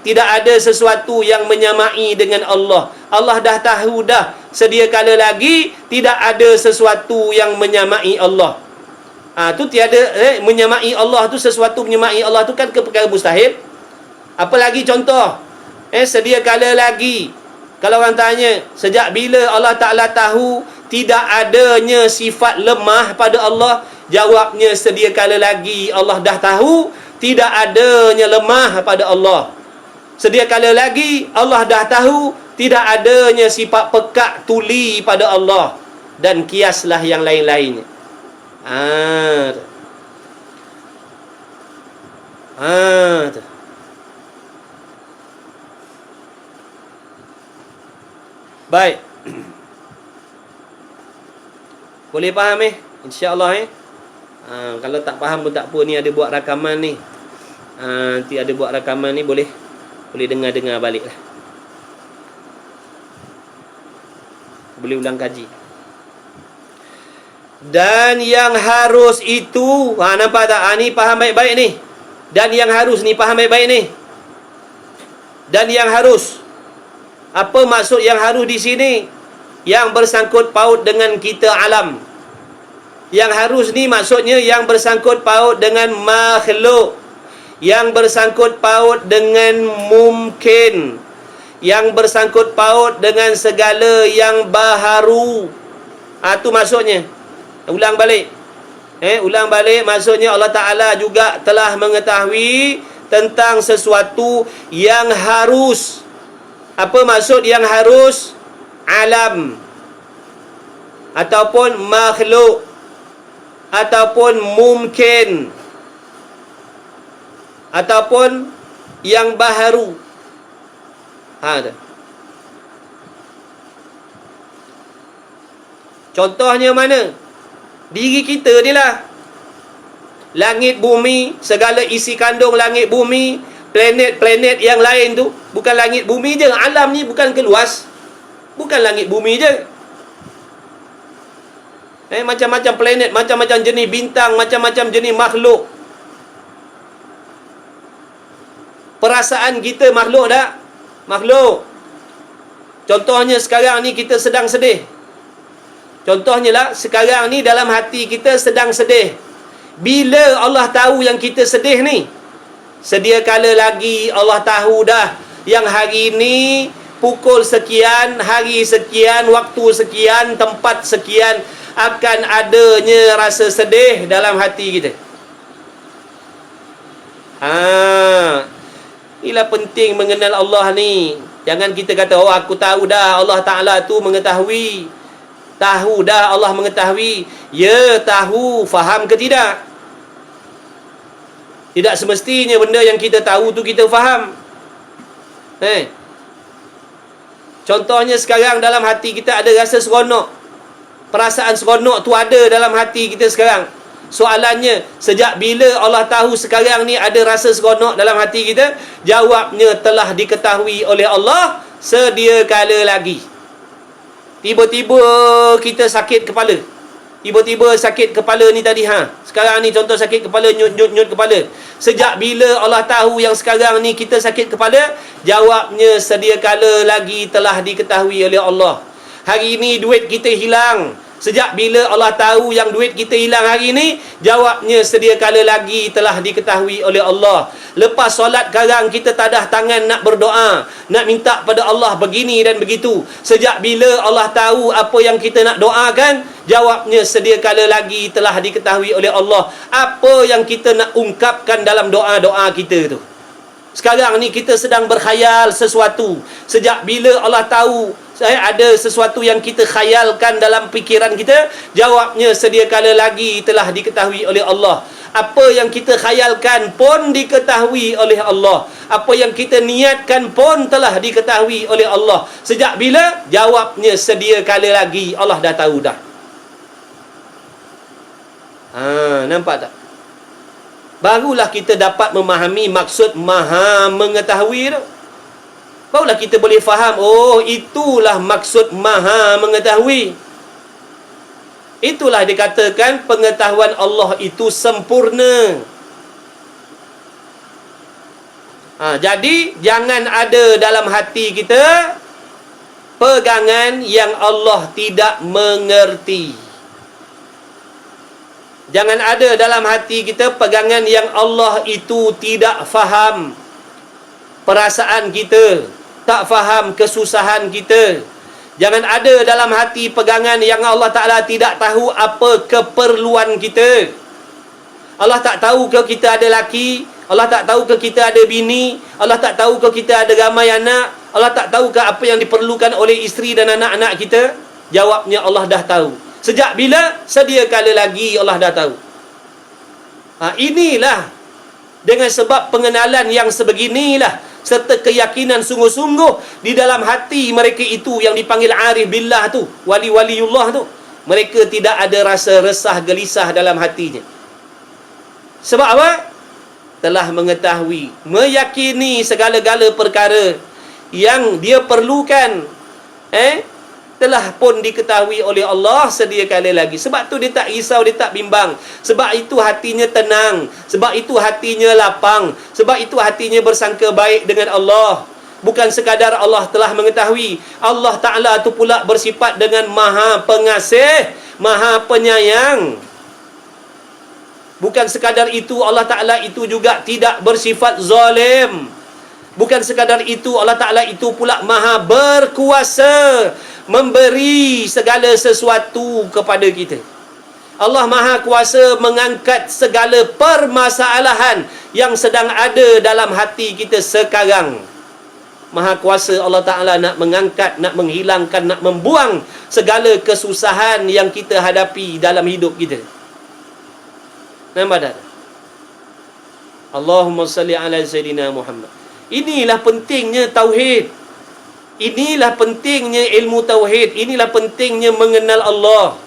Tidak ada sesuatu yang menyamai dengan Allah. Allah dah tahu dah sedia kala lagi tidak ada sesuatu yang menyamai Allah. Tu tiada menyamai Allah tu, sesuatu menyamai Allah tu kan perkara mustahil. Apalagi contoh, sedia kala lagi kalau orang tanya sejak bila Allah Ta'ala tahu tidak adanya sifat lemah pada Allah, jawabnya sedia kala lagi Allah dah tahu tidak adanya lemah pada Allah. Sedia kala lagi Allah dah tahu tidak adanya sifat pekak tuli pada Allah, dan kiaslah yang lain-lainnya. Baik. Boleh faham InsyaAllah kalau tak faham pun tak apa, ni ada buat rakaman ni. Nanti ada buat rakaman ni, boleh dengar-dengar balik lah. Boleh ulang kaji. Dan yang harus itu, nampak tak? Ni faham baik-baik ni. Dan yang harus ni, faham baik-baik ni. Dan yang harus. Apa maksud yang harus di sini? Yang bersangkut paut dengan kita alam. Yang harus ni maksudnya yang bersangkut paut dengan makhluk, yang bersangkut paut dengan mungkin, yang bersangkut paut dengan segala yang baharu. Tu maksudnya. Ulang balik. Ulang balik maksudnya Allah Ta'ala juga telah mengetahui tentang sesuatu yang harus. Apa maksud yang harus? Alam, ataupun makhluk, ataupun mungkin, ataupun yang baharu. Contohnya mana? Diri kita ni lah. Langit bumi, segala isi kandung langit bumi, planet-planet yang lain tu. Bukan langit bumi je, alam ni bukan keluas. Bukan langit bumi je. Macam-macam planet, macam-macam jenis bintang, macam-macam jenis makhluk. Perasaan kita makhluk tak? Makhluk. Contohnya sekarang ni kita sedang sedih. Contohnya lah, sekarang ni dalam hati kita sedang sedih. Bila Allah tahu yang kita sedih ni? Sedia kala lagi Allah tahu dah yang hari ni pukul sekian, hari sekian, waktu sekian, tempat sekian akan adanya rasa sedih dalam hati kita. Inilah penting mengenal Allah ni. Jangan kita kata, oh aku tahu dah Allah Ta'ala tu mengetahui. Tahu dah Allah mengetahui. Ya, tahu, faham ke tidak? Tidak semestinya benda yang kita tahu tu kita faham. Contohnya sekarang dalam hati kita ada rasa seronok. Perasaan seronok tu ada dalam hati kita sekarang. Soalannya, sejak bila Allah tahu sekarang ni ada rasa seronok dalam hati kita? Jawabnya telah diketahui oleh Allah sedia kala lagi. Tiba-tiba kita sakit kepala. Tiba-tiba sakit kepala ni tadi sekarang ni contoh sakit kepala, nyut kepala. Sejak bila Allah tahu yang sekarang ni kita sakit kepala? Jawabnya sedia kala lagi telah diketahui oleh Allah. Hari ni duit kita hilang. Sejak bila Allah tahu yang duit kita hilang hari ni? Jawabnya sedia kala lagi telah diketahui oleh Allah. Lepas solat sekarang kita tadah tangan nak berdoa, nak minta pada Allah begini dan begitu. Sejak bila Allah tahu apa yang kita nak doakan? Jawabnya sedia kala lagi telah diketahui oleh Allah apa yang kita nak ungkapkan dalam doa-doa kita tu. Sekarang ni kita sedang berkhayal sesuatu. Sejak bila Allah tahu ada sesuatu yang kita khayalkan dalam fikiran kita? Jawabnya sedia kala lagi telah diketahui oleh Allah. Apa yang kita khayalkan pun diketahui oleh Allah. Apa yang kita niatkan pun telah diketahui oleh Allah. Sejak bila? Jawabnya sedia kala lagi Allah dah tahu dah. Nampak tak? barulah kita dapat memahami maksud maha mengetahui tu. Barulah kita boleh faham, oh itulah maksud maha mengetahui. Itulah dikatakan pengetahuan Allah itu sempurna. Jadi jangan ada dalam hati kita pegangan yang Allah tidak mengerti. Jangan ada dalam hati kita pegangan yang Allah itu tidak faham perasaan kita, tak faham kesusahan kita. Jangan ada dalam hati pegangan yang Allah Ta'ala tidak tahu apa keperluan kita. Allah tak tahu ke kita ada laki, Allah tak tahu ke kita ada bini, Allah tak tahu ke kita ada ramai anak, Allah tak tahu ke apa yang diperlukan oleh isteri dan anak-anak kita. Jawabnya Allah dah tahu. Sejak bila? Sedia kala lagi Allah dah tahu. Inilah dengan sebab pengenalan yang sebeginilah serta keyakinan sungguh-sungguh di dalam hati mereka itu yang dipanggil arif billah tu, wali-waliullah tu, mereka tidak ada rasa resah gelisah dalam hatinya. Sebab apa? Telah mengetahui, meyakini segala-gala perkara yang dia perlukan telah pun diketahui oleh Allah sedia kala lagi. Sebab tu dia tak risau, dia tak bimbang. Sebab itu hatinya tenang, sebab itu hatinya lapang, sebab itu hatinya bersangka baik dengan Allah. Bukan sekadar Allah telah mengetahui, Allah Ta'ala tu pula bersifat dengan maha pengasih, maha penyayang. Bukan sekadar itu, Allah Ta'ala itu juga tidak bersifat zalim. Bukan sekadar itu, Allah Ta'ala itu pula maha berkuasa memberi segala sesuatu kepada kita. Allah maha kuasa mengangkat segala permasalahan yang sedang ada dalam hati kita sekarang. Maha kuasa Allah Ta'ala nak mengangkat, nak menghilangkan, nak membuang segala kesusahan yang kita hadapi dalam hidup kita. Nampak tak? Allahumma salli ala Sayyidina Muhammad. Inilah pentingnya tauhid. Inilah pentingnya ilmu tauhid. Inilah pentingnya mengenal Allah.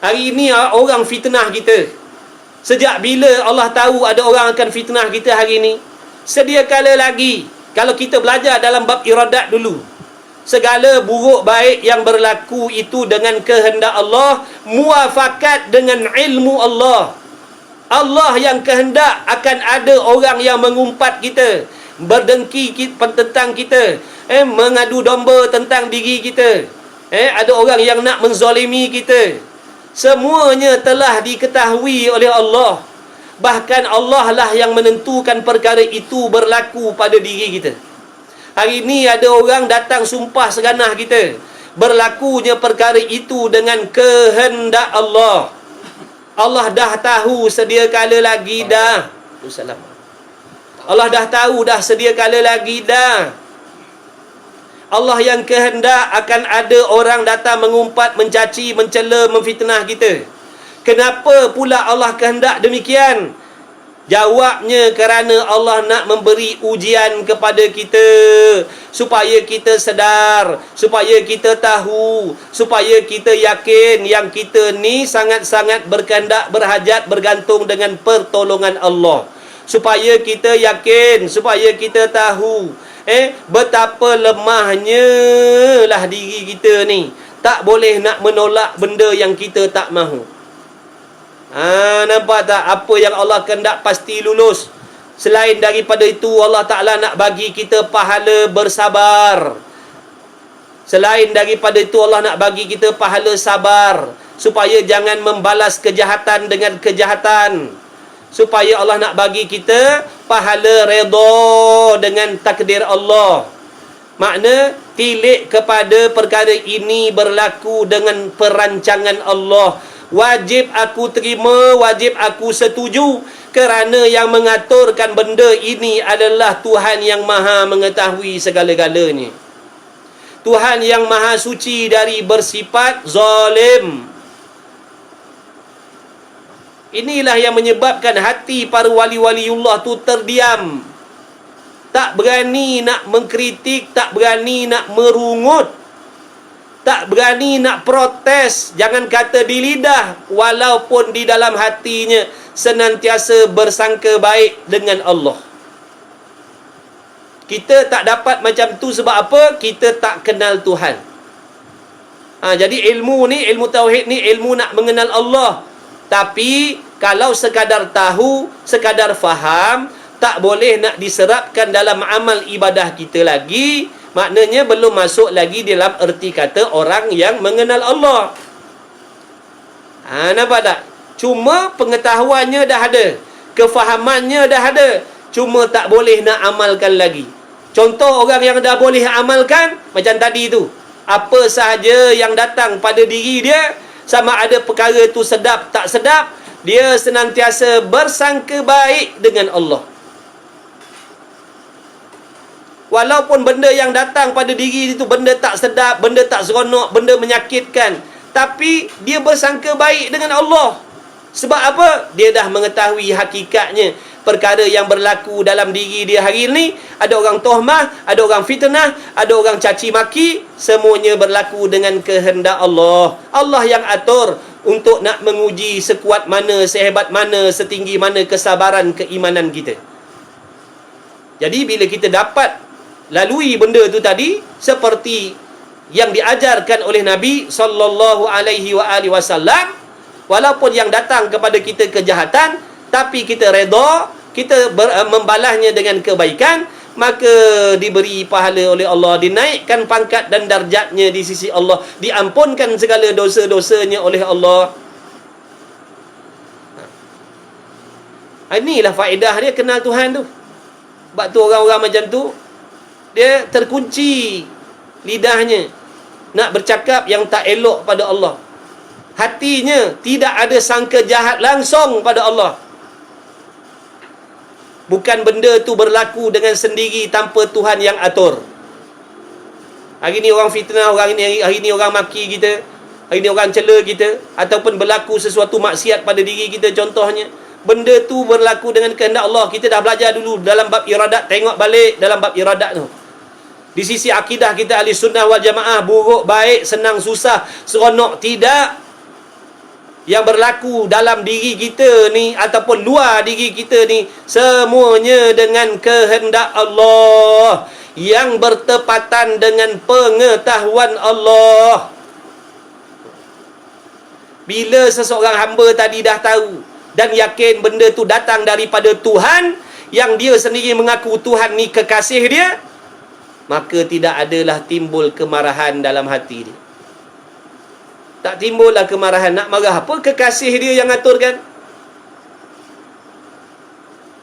Hari ini orang fitnah kita. Sejak bila Allah tahu ada orang akan fitnah kita hari ini? Sedia kala lagi, kalau kita belajar dalam bab iradat dulu, segala buruk baik yang berlaku itu dengan kehendak Allah, muafakat dengan ilmu Allah. Allah yang kehendak akan ada orang yang mengumpat kita, berdengki tentang kita, mengadu domba tentang diri kita, ada orang yang nak menzalimi kita. Semuanya telah diketahui oleh Allah. Bahkan Allah lah yang menentukan perkara itu berlaku pada diri kita. Hari ini ada orang datang sumpah seganah kita, berlakunya perkara itu dengan kehendak Allah. Allah dah tahu sedia kala lagi dah. Allah dah tahu dah sedia kala lagi dah. Allah yang kehendak akan ada orang datang mengumpat, mencaci, mencela, memfitnah kita. Kenapa pula Allah kehendak demikian? Jawabnya kerana Allah nak memberi ujian kepada kita, supaya kita sedar, supaya kita tahu, supaya kita yakin yang kita ni sangat-sangat berkehendak, berhajat, bergantung dengan pertolongan Allah. Supaya kita yakin, supaya kita tahu betapa lemahnya lah diri kita ni. Tak boleh nak menolak benda yang kita tak mahu. Nampak tak? Apa yang Allah kehendak pasti lulus. Selain daripada itu, Allah Ta'ala nak bagi kita pahala bersabar. Selain daripada itu, Allah nak bagi kita pahala sabar, supaya jangan membalas kejahatan dengan kejahatan. Supaya Allah nak bagi kita pahala redha dengan takdir Allah. Makna tilik kepada perkara ini berlaku dengan perancangan Allah. Wajib aku terima, wajib aku setuju, kerana yang mengaturkan benda ini adalah Tuhan yang maha mengetahui segala-galanya. Tuhan yang maha suci dari bersifat zalim. Inilah yang menyebabkan hati para wali-waliullah tu terdiam. Tak berani nak mengkritik, tak berani nak merungut. tak berani nak protes, jangan kata di lidah, walaupun di dalam hatinya senantiasa bersangka baik dengan Allah. Kita tak dapat macam tu sebab apa? Kita tak kenal Tuhan. Jadi ilmu ni, ilmu tauhid ni, ilmu nak mengenal Allah. Tapi kalau sekadar tahu, sekadar faham, tak boleh nak diserapkan dalam amal ibadah kita lagi. Maknanya belum masuk lagi dalam erti kata orang yang mengenal Allah. Nampak tak? Cuma pengetahuannya dah ada, kefahamannya dah ada, cuma tak boleh nak amalkan lagi. Contoh orang yang dah boleh amalkan, macam tadi tu, apa sahaja yang datang pada diri dia, sama ada perkara tu sedap tak sedap, dia senantiasa bersangka baik dengan Allah. Walaupun benda yang datang pada diri itu benda tak sedap, benda tak seronok, benda menyakitkan, tapi dia bersangka baik dengan Allah. Sebab apa? Dia dah mengetahui hakikatnya perkara yang berlaku dalam diri dia hari ini. Ada orang tohmah, ada orang fitnah, ada orang caci maki, semuanya berlaku dengan kehendak Allah. Allah yang atur untuk nak menguji sekuat mana, sehebat mana, setinggi mana kesabaran keimanan kita. Jadi bila kita dapat lalui benda tu tadi seperti yang diajarkan oleh Nabi sallallahu alaihi wasallam, walaupun yang datang kepada kita kejahatan, tapi kita redha, kita membalasnya dengan kebaikan, maka diberi pahala oleh Allah, dinaikkan pangkat dan darjatnya di sisi Allah, diampunkan segala dosa-dosanya oleh Allah. Inilah faedah dia kenal Tuhan tu. Sebab tu orang-orang macam tu, dia terkunci lidahnya nak bercakap yang tak elok pada Allah. Hatinya tidak ada sangka jahat langsung pada Allah. Bukan benda tu berlaku dengan sendiri tanpa Tuhan yang atur. Hari ni orang fitnah, hari ni orang maki kita, hari ni orang cela kita, ataupun berlaku sesuatu maksiat pada diri kita contohnya, benda tu berlaku dengan kehendak Allah. Kita dah belajar dulu dalam bab iradat, tengok balik dalam bab iradat tu. Di sisi akidah kita ahli sunnah wal jamaah, buruk, baik, senang, susah, seronok, tidak. Yang berlaku dalam diri kita ni ataupun luar diri kita ni, semuanya dengan kehendak Allah yang bertepatan dengan pengetahuan Allah. Bila seseorang hamba tadi dah tahu dan yakin benda tu datang daripada Tuhan, yang dia sendiri mengaku Tuhan ni kekasih dia, maka tidak adalah timbul kemarahan dalam hati dia. Tak timbullah kemarahan. Nak marah apa? Kekasih dia yang aturkan.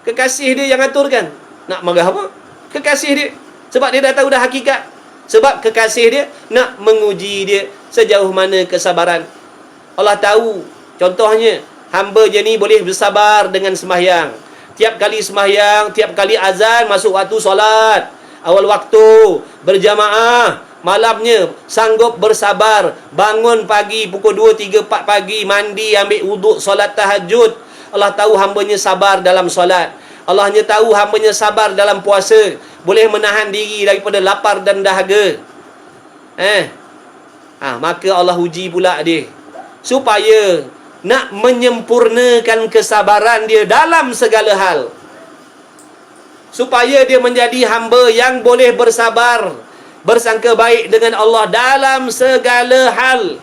Kekasih dia yang aturkan. Nak marah apa? Kekasih dia. Sebab dia dah tahu dah hakikat. Sebab kekasih dia nak menguji dia sejauh mana kesabaran. Allah tahu. Contohnya, hamba je ni boleh bersabar dengan sembahyang. Tiap kali sembahyang, tiap kali azan, masuk waktu solat, awal waktu, berjamaah, malamnya sanggup bersabar, bangun pagi pukul 2, 3, 4 pagi, mandi, ambil wuduk, solat tahajud. Allah tahu hambanya sabar dalam solat. Allah hanya tahu hambanya sabar dalam puasa, boleh menahan diri daripada lapar dan dahaga. Maka Allah uji pula dia, supaya nak menyempurnakan kesabaran dia dalam segala hal, supaya dia menjadi hamba yang boleh bersabar, bersangka baik dengan Allah dalam segala hal.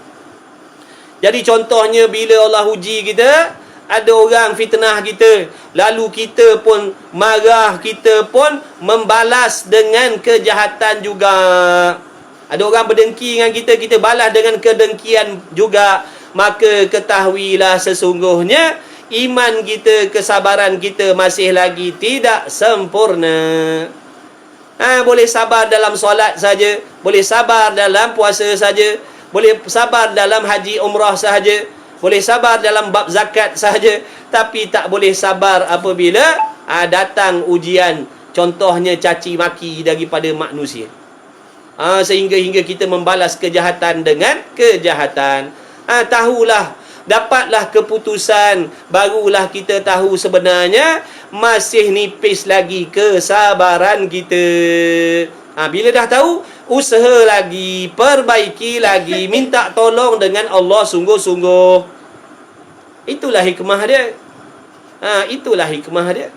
Jadi contohnya bila Allah uji kita, ada orang fitnah kita, lalu kita pun marah, kita pun membalas dengan kejahatan juga. Ada orang berdengki dengan kita, kita balas dengan kedengkian juga. Maka ketahuilah sesungguhnya iman kita, kesabaran kita masih lagi tidak sempurna. Boleh sabar dalam solat saja, boleh sabar dalam puasa saja, boleh sabar dalam haji umrah sahaja, boleh sabar dalam bab zakat sahaja, tapi tak boleh sabar apabila datang ujian, contohnya caci maki daripada manusia. Sehingga kita membalas kejahatan dengan kejahatan. Tahulah, dapatlah keputusan, barulah kita tahu sebenarnya masih nipis lagi kesabaran kita. Bila dah tahu, usaha lagi, perbaiki lagi, minta tolong dengan Allah sungguh-sungguh. Itulah hikmah dia. Itulah hikmah dia.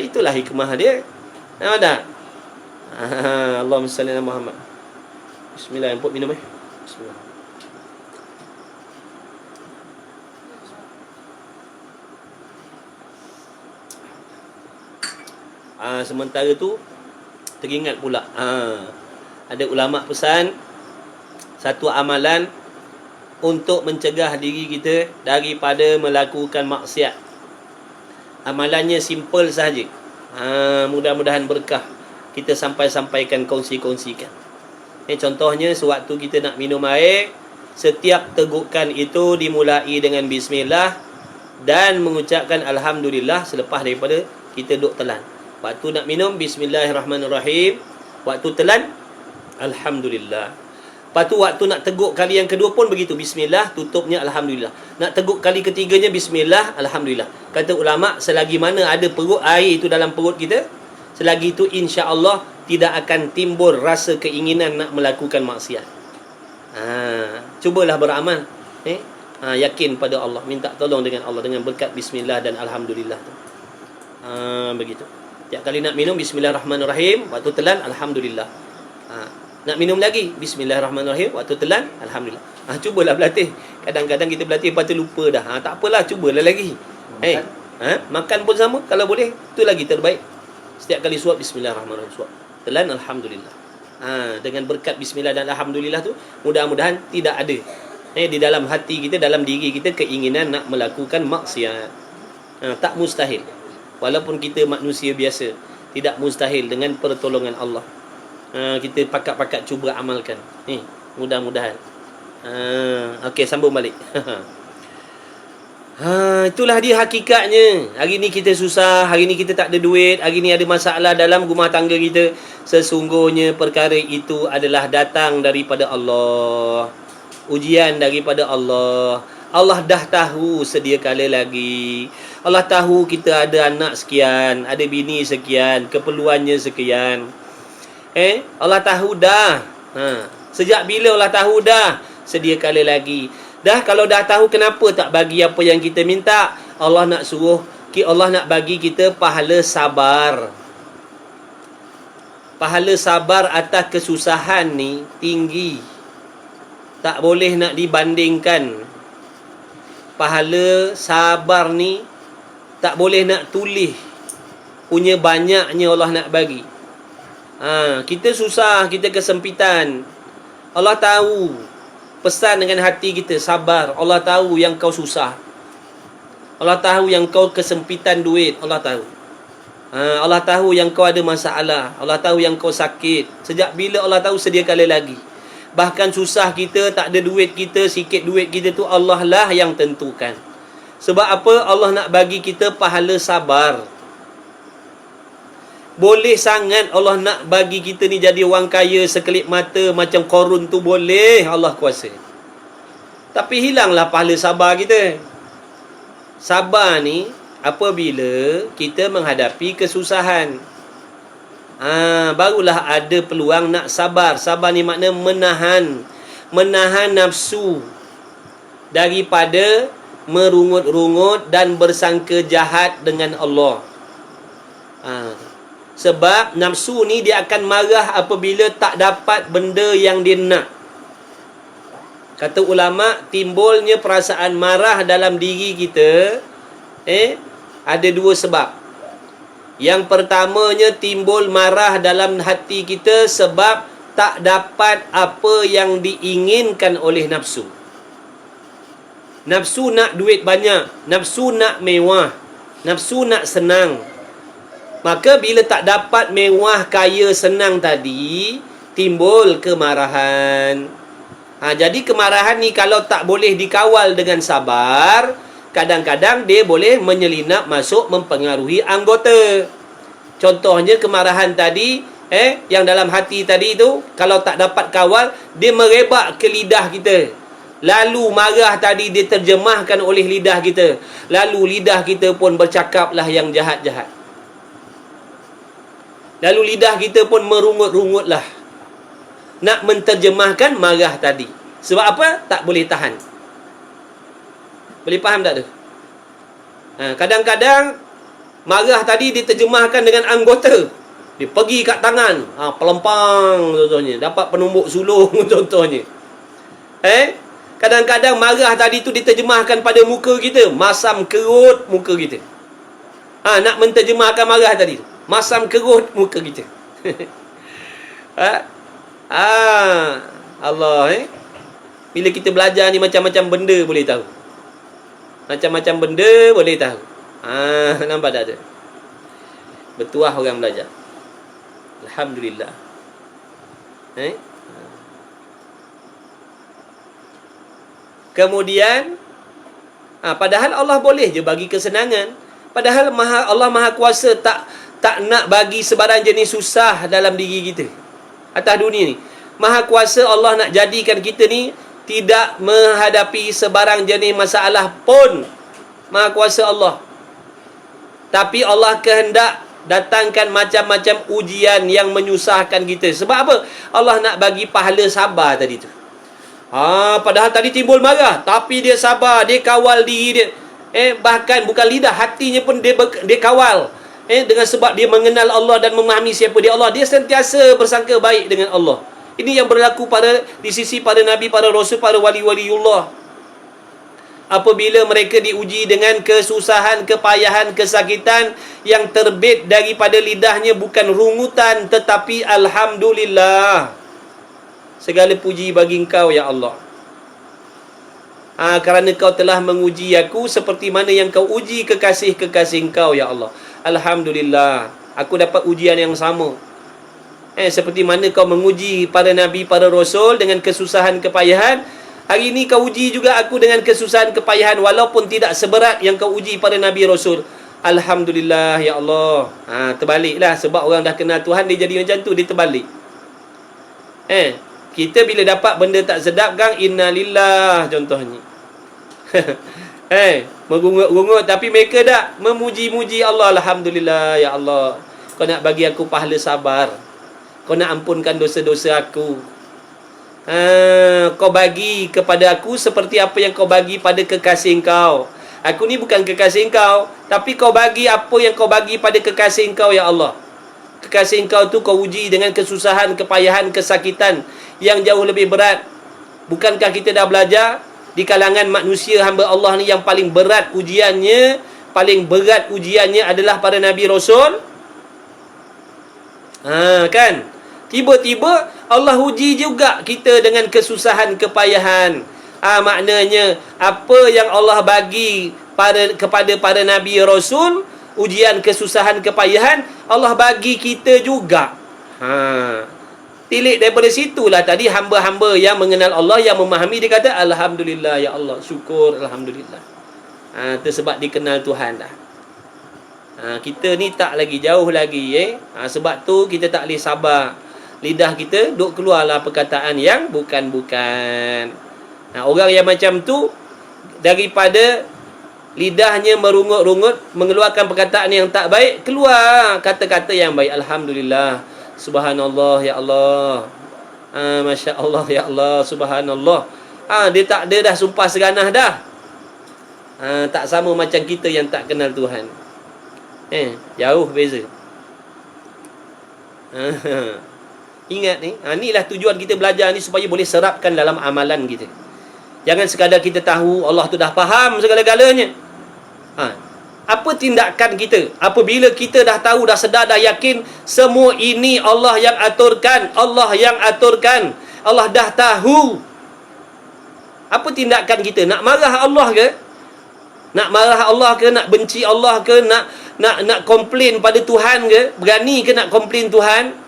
Itulah hikmah dia. Nampak tak? Allahumma salli ala Muhammad. Bismillah, empuk minum Bismillah. Sementara tu teringat pula ada ulama pesan satu amalan untuk mencegah diri kita daripada melakukan maksiat. Amalannya simple sahaja. Mudah-mudahan berkah kita sampaikan, kongsikan. Contohnya sewaktu kita nak minum air, setiap tegukan itu dimulai dengan bismillah dan mengucapkan alhamdulillah selepas daripada kita duk telan. Waktu nak minum, bismillahirrahmanirrahim. Waktu telan, alhamdulillah. Lepas tu waktu nak teguk kali yang kedua pun begitu. Bismillah, tutupnya alhamdulillah. Nak teguk kali ketiganya, bismillah, alhamdulillah. Kata ulama, selagi mana ada perut air itu dalam perut kita, selagi itu insya-Allah tidak akan timbul rasa keinginan nak melakukan maksiat. Cubalah beramal. Yakin pada Allah, minta tolong dengan Allah dengan berkat bismillah dan alhamdulillah tu. Begitu. Tiap kali nak minum, bismillahirrahmanirrahim. Waktu telan, alhamdulillah. Nak minum lagi, bismillahirrahmanirrahim. Waktu telan, alhamdulillah. Cubalah berlatih. Kadang-kadang kita berlatih, lepas tu lupa dah. Tak apalah, cubalah lagi. Makan pun sama, kalau boleh, tu lagi terbaik. Setiap kali suap, bismillahirrahmanirrahim. Suap, telan, alhamdulillah. Dengan berkat bismillah dan alhamdulillah tu, mudah-mudahan tidak ada di dalam hati kita, dalam diri kita keinginan nak melakukan maksiat. Tak mustahil. Walaupun kita manusia biasa, tidak mustahil dengan pertolongan Allah. Kita pakat-pakat cuba amalkan. Mudah-mudahan. Okey, sambung balik. Itulah dia hakikatnya. Hari ni kita susah, hari ni kita tak ada duit, hari ni ada masalah dalam rumah tangga kita. Sesungguhnya perkara itu adalah datang daripada Allah. Ujian daripada Allah. Allah dah tahu sedia kala lagi. Allah tahu kita ada anak sekian, ada bini sekian, keperluannya sekian. Allah tahu dah. Sejak bila Allah tahu dah? Sedia kala lagi. Dah kalau dah tahu, kenapa tak bagi apa yang kita minta? Allah nak suruh, Allah nak bagi kita pahala sabar. Pahala sabar atas kesusahan ni tinggi. Tak boleh nak dibandingkan. Pahala sabar ni tak boleh nak tulis punya banyaknya Allah nak bagi. Kita susah, kita kesempitan. Allah tahu. Pesan dengan hati kita, sabar. Allah tahu yang kau susah. Allah tahu yang kau kesempitan duit. Allah tahu. Allah tahu yang kau ada masalah. Allah tahu yang kau sakit. Sejak bila Allah tahu, sedia kala lagi. Bahkan susah kita, tak ada duit kita, sikit duit kita tu Allah lah yang tentukan. Sebab apa? Allah nak bagi kita pahala sabar. Boleh sangat Allah nak bagi kita ni jadi orang kaya sekelip mata macam Qarun tu, boleh, Allah kuasa. Tapi hilanglah pahala sabar kita. Sabar ni apabila kita menghadapi kesusahan. Barulah ada peluang nak sabar. Sabar ni makna menahan nafsu daripada merungut-rungut dan bersangka jahat dengan Allah. Sebab nafsu ni dia akan marah apabila tak dapat benda yang dia nak. Kata ulama, timbulnya perasaan marah dalam diri kita ada dua sebab. Yang pertamanya, timbul marah dalam hati kita sebab tak dapat apa yang diinginkan oleh nafsu. Nafsu nak duit banyak, nafsu nak mewah, nafsu nak senang. Maka bila tak dapat mewah, kaya, senang tadi, timbul kemarahan. Jadi kemarahan ni kalau tak boleh dikawal dengan sabar, kadang-kadang dia boleh menyelinap masuk mempengaruhi anggota. Contohnya kemarahan tadi, yang dalam hati tadi tu, kalau tak dapat kawal, dia merebak ke lidah kita. Lalu marah tadi dia terjemahkan oleh lidah kita. Lalu lidah kita pun bercakaplah yang jahat-jahat. Lalu lidah kita pun merungut-rungutlah nak menterjemahkan marah tadi. Sebab apa? Tak boleh tahan. Boleh faham tak tu? Kadang-kadang marah tadi diterjemahkan dengan anggota. Dia pergi kat tangan, pelempang contohnya, dapat penumbuk sulung contohnya. Kadang-kadang marah tadi tu diterjemahkan pada muka kita, masam kerut muka kita. Nak menterjemahkan marah tadi, masam kerut muka kita. Allah bila kita belajar ni macam-macam benda boleh tahu. Macam-macam benda boleh tahu. Nampak tak tu? Bertuah orang belajar. Alhamdulillah. Kemudian padahal Allah boleh je bagi kesenangan. Padahal Allah Maha Kuasa tak nak bagi sebarang jenis susah dalam diri kita. Atas dunia ni. Maha Kuasa Allah nak jadikan kita ni tidak menghadapi sebarang jenis masalah pun. Maha Kuasa Allah. Tapi Allah kehendak datangkan macam-macam ujian yang menyusahkan kita. Sebab apa? Allah nak bagi pahala sabar tadi tu. Padahal tadi timbul marah, tapi dia sabar, dia kawal diri dia. Bahkan bukan lidah, hatinya pun dia kawal. Dengan sebab dia mengenal Allah dan memahami siapa dia Allah, dia sentiasa bersangka baik dengan Allah. Ini yang berlaku di sisi para nabi, para rasul, para wali-waliullah. Apabila mereka diuji dengan kesusahan, kepayahan, kesakitan, yang terbit daripada lidahnya bukan rungutan, tetapi alhamdulillah. Segala puji bagi Engkau ya Allah. Kerana Kau telah menguji aku seperti mana yang Kau uji kekasih-kekasih Engkau ya Allah. Alhamdulillah, aku dapat ujian yang sama. Seperti mana Kau menguji para nabi, para rasul dengan kesusahan, kepayahan, hari ini Kau uji juga aku dengan kesusahan, kepayahan, walaupun tidak seberat yang Kau uji para nabi, rasul. Alhamdulillah ya Allah. Terbaliklah, sebab orang dah kenal Tuhan, dia jadi macam tu, dia terbalik. Kita bila dapat benda tak sedap kan, innalillah contohnya. Mengungut-ungut, tapi mereka tak memuji-muji Allah. Alhamdulillah ya Allah, Kau nak bagi aku pahala sabar, Kau nak ampunkan dosa-dosa aku. Kau bagi kepada aku seperti apa yang Kau bagi pada kekasih Engkau. Aku ni bukan kekasih Engkau, tapi Kau bagi apa yang Kau bagi pada kekasih Engkau ya Allah. Kekasih Engkau tu Kau uji dengan kesusahan, kepayahan, kesakitan yang jauh lebih berat. Bukankah kita dah belajar di kalangan manusia hamba Allah ni yang paling berat ujiannya, adalah para nabi, rasul? Kan? Tiba-tiba Allah uji juga kita dengan kesusahan, kepayahan. Maknanya apa yang Allah bagi kepada para nabi, rasul, ujian, kesusahan, kepayahan, Allah bagi kita juga. Tilik daripada situlah tadi hamba-hamba yang mengenal Allah, yang memahami, dia kata alhamdulillah ya Allah, syukur, alhamdulillah. Itu sebab dikenal Tuhan dah. Kita ni tak lagi, jauh lagi. Sebab tu kita tak boleh sabar. Lidah kita duk keluarlah perkataan yang bukan-bukan. Orang yang macam tu, daripada lidahnya merungut-rungut, mengeluarkan perkataan yang tak baik, keluar kata-kata yang baik. Alhamdulillah, subhanallah ya Allah, Masya Allah ya Allah, subhanallah. Dia dah sumpah seganah dah. Tak sama macam kita yang tak kenal Tuhan. Jauh beza. Ingat ni, inilah tujuan kita belajar ni, supaya boleh serapkan dalam amalan kita. Jangan sekadar kita tahu Allah tu dah faham segala-galanya. Apa tindakan kita apabila kita dah tahu, dah sedar, dah yakin semua ini Allah yang aturkan, Allah dah tahu. Apa tindakan kita? Nak marah Allah ke? Nak benci Allah ke? Nak komplain pada Tuhan ke? Berani ke nak komplain Tuhan?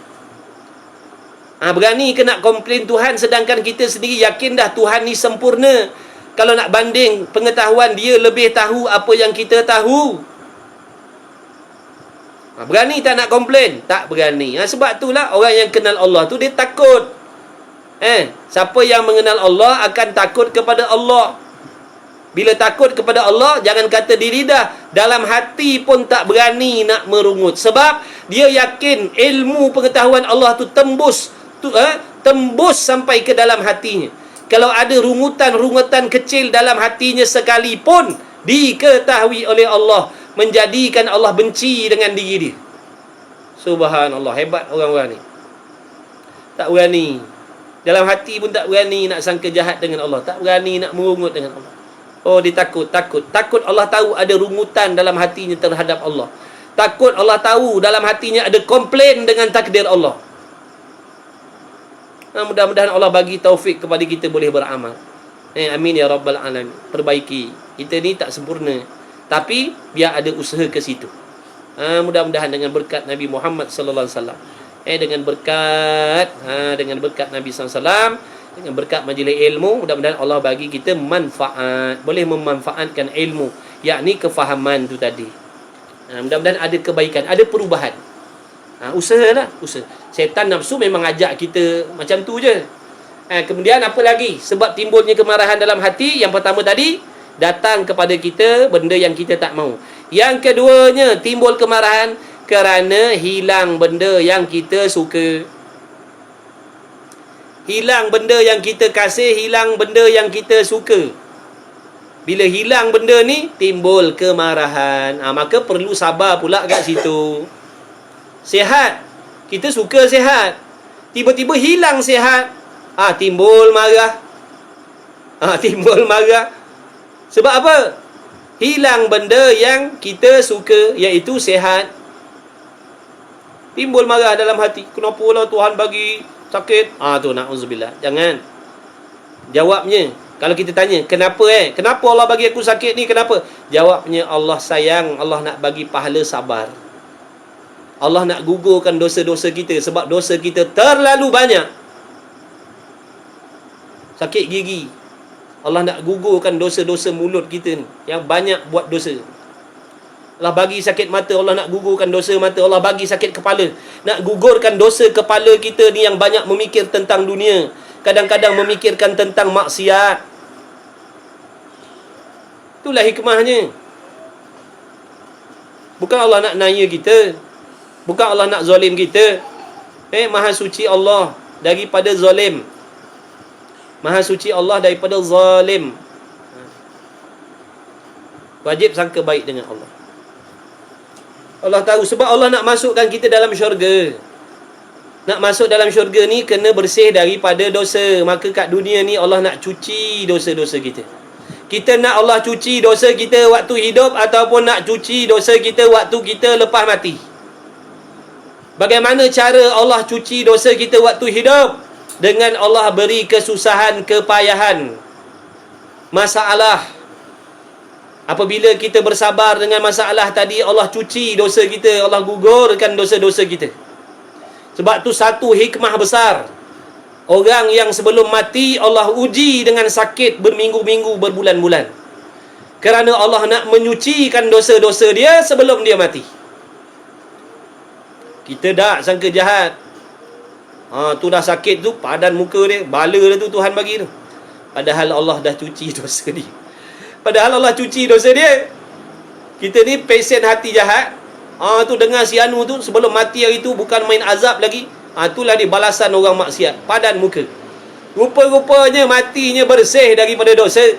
Berani ke nak komplain Tuhan, sedangkan kita sendiri yakin dah Tuhan ni sempurna. Kalau nak banding pengetahuan, dia lebih tahu apa yang kita tahu. Berani tak nak komplain? Tak berani. Sebab itulah orang yang kenal Allah tu dia takut. Siapa yang mengenal Allah akan takut kepada Allah. Bila takut kepada Allah, jangan kata di lidah, dalam hati pun tak berani nak merungut. Sebab Dia yakin ilmu pengetahuan Allah tu tembus sampai ke dalam hatinya. Kalau ada rungutan-rungutan kecil dalam hatinya sekalipun, diketahui oleh Allah, menjadikan Allah benci dengan diri dia. Subhanallah, hebat orang-orang ni. Tak berani. Dalam hati pun tak berani nak sangka jahat dengan Allah. Tak berani nak merungut dengan Allah. Oh, dia takut. Takut Allah tahu ada rungutan dalam hatinya terhadap Allah. Takut Allah tahu dalam hatinya ada komplain dengan takdir Allah. Mudah-mudahan Allah bagi taufik kepada kita boleh beramal. Amin ya rabbal alamin. Perbaiki. Kita ni tak sempurna, tapi biar ada usaha ke situ. Mudah-mudahan dengan berkat Nabi Muhammad sallallahu alaihi wasallam, dengan berkat Nabi sallallahu alaihi wasallam, dengan berkat majlis ilmu, mudah-mudahan Allah bagi kita manfaat, boleh memanfaatkan ilmu, yakni kefahaman tu tadi. Mudah-mudahan ada kebaikan, ada perubahan. Usahalah, usaha. Setan nafsu memang ajak kita macam tu je. Kemudian apa lagi sebab timbulnya kemarahan dalam hati? Yang pertama tadi, datang kepada kita benda yang kita tak mau. Yang keduanya, timbul kemarahan kerana hilang benda yang kita suka. Hilang benda yang kita kasih, hilang benda yang kita suka. Bila hilang benda ni, timbul kemarahan. Maka perlu sabar pula kat situ. Sihat, kita suka sihat, tiba-tiba hilang sihat, timbul marah. Timbul marah. Sebab apa? Hilang benda yang kita suka, iaitu sihat. Timbul marah dalam hati. Kenapa lah Tuhan bagi sakit? Tu na'udzubillah. Jangan. Jawabnya, kalau kita tanya, kenapa kenapa Allah bagi aku sakit ni, kenapa? Jawabnya, Allah sayang, Allah nak bagi pahala sabar. Allah nak gugurkan dosa-dosa kita, sebab dosa kita terlalu banyak. Sakit gigi, Allah nak gugurkan dosa-dosa mulut kita ni, yang banyak buat dosa. Allah bagi sakit mata, Allah nak gugurkan dosa mata. Allah bagi sakit kepala, nak gugurkan dosa kepala kita ni yang banyak memikir tentang dunia, kadang-kadang memikirkan tentang maksiat. Itulah hikmahnya. Bukan Allah nak naya kita, bukan Allah nak zalim kita. Maha suci Allah daripada zalim. Maha suci Allah daripada zalim. Wajib sangka baik dengan Allah. Allah tahu, sebab Allah nak masukkan kita dalam syurga. Nak masuk dalam syurga ni kena bersih daripada dosa. Maka kat dunia ni Allah nak cuci dosa-dosa kita. Kita nak Allah cuci dosa kita waktu hidup, ataupun nak cuci dosa kita waktu kita lepas mati. Bagaimana cara Allah cuci dosa kita waktu hidup? Dengan Allah beri kesusahan, kepayahan, masalah. Apabila kita bersabar dengan masalah tadi, Allah cuci dosa kita, Allah gugurkan dosa-dosa kita. Sebab tu satu hikmah besar. Orang yang sebelum mati Allah uji dengan sakit berminggu-minggu, berbulan-bulan. Kerana Allah nak menyucikan dosa-dosa dia sebelum dia mati. Kita dah sangka jahat. Tu dah sakit tu, padan muka dia, bala dia tu Tuhan bagi tu. Padahal Allah dah cuci dosa dia. Padahal Allah cuci dosa dia. Kita ni pesen hati jahat. Tu dengar si Anu tu sebelum mati hari tu bukan main azab lagi. Itulah dia balasan orang maksiat, padan muka. Rupa-rupanya matinya bersih daripada dosa.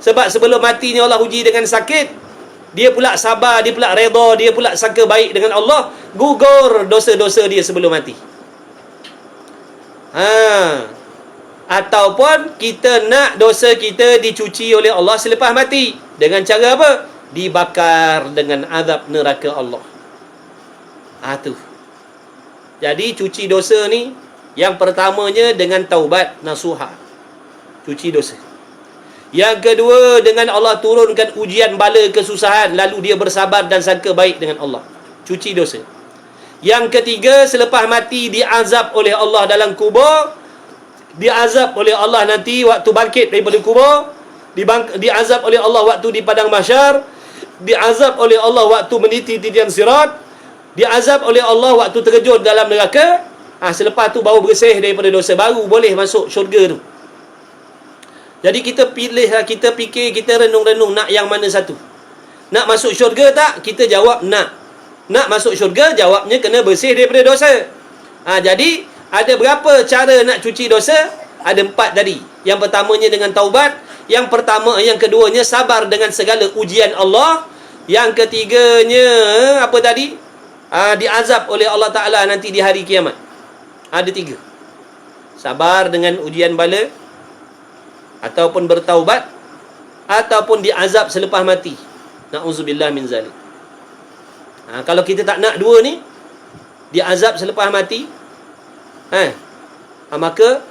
Sebab sebelum matinya Allah uji dengan sakit, dia pula sabar, dia pula redha, dia pula sangka baik dengan Allah, gugur dosa-dosa dia sebelum mati. Ataupun kita nak dosa kita dicuci oleh Allah selepas mati. Dengan cara apa? Dibakar dengan azab neraka Allah. Tu. Jadi cuci dosa ni, yang pertamanya dengan taubat nasuha. Cuci dosa. Yang kedua, dengan Allah turunkan ujian bala kesusahan, lalu dia bersabar dan sangka baik dengan Allah. Cuci dosa. Yang ketiga, selepas mati diazab oleh Allah dalam kubur. Diazab oleh Allah nanti waktu bangkit daripada kubur. Diazab oleh Allah waktu di padang mahsyar. Diazab oleh Allah waktu meniti titian sirat. Diazab oleh Allah waktu terjun dalam neraka. Selepas tu baru bersih daripada dosa, baru boleh masuk syurga tu. Jadi kita pilih, kita fikir, kita renung-renung nak yang mana satu. Nak masuk syurga tak? Kita jawab nak. nak masuk syurga? Jawabnya kena bersih daripada dosa. Jadi ada berapa cara nak cuci dosa? Ada 4 tadi. Yang pertamanya dengan taubat, yang keduanya sabar dengan segala ujian Allah, yang ketiganya apa tadi? Diazab oleh Allah Ta'ala nanti di hari kiamat. Ada 3. Sabar dengan ujian bala, ataupun bertaubat, ataupun diazab selepas mati. Na'udzubillah min zalik. Kalau kita tak nak 2 ni, diazab selepas mati, maka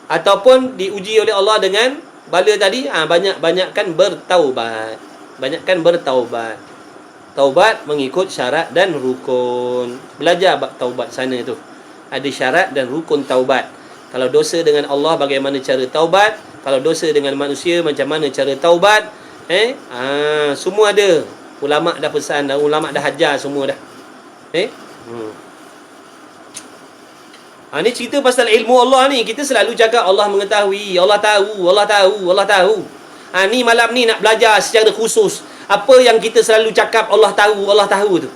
ataupun diuji oleh Allah dengan bala tadi, banyakkan bertaubat. Banyakkan bertaubat. Taubat mengikut syarat dan rukun. Belajar bab taubat sana tu. Ada syarat dan rukun taubat. Kalau dosa dengan Allah, bagaimana cara taubat? Kalau dosa dengan manusia, macam mana cara taubat? Semua ada. Ulama' dah pesan dah, ulama' dah ajar semua dah. Ni cerita pasal ilmu Allah ni. Kita selalu cakap Allah mengetahui, Allah tahu, Allah tahu, Allah tahu. Ni malam ni nak belajar secara khusus. Apa yang kita selalu cakap Allah tahu tu.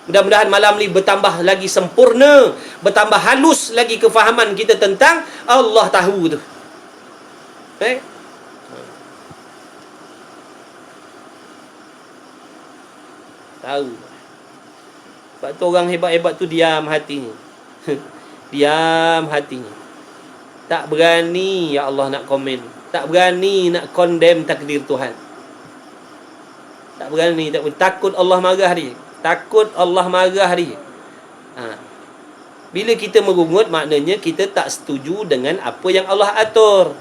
Mudah-mudahan malam ni bertambah lagi sempurna, bertambah halus lagi kefahaman kita tentang Allah tahu tu. Tahu. Sebab tu orang hebat-hebat tu diam hatinya. Diam hatinya. Tak berani ya Allah nak komen. Tak berani nak condemn takdir Tuhan. Tak berani, takut Allah marah dia. Takut Allah marah dia. Bila kita merungut, maknanya kita tak setuju dengan apa yang Allah atur.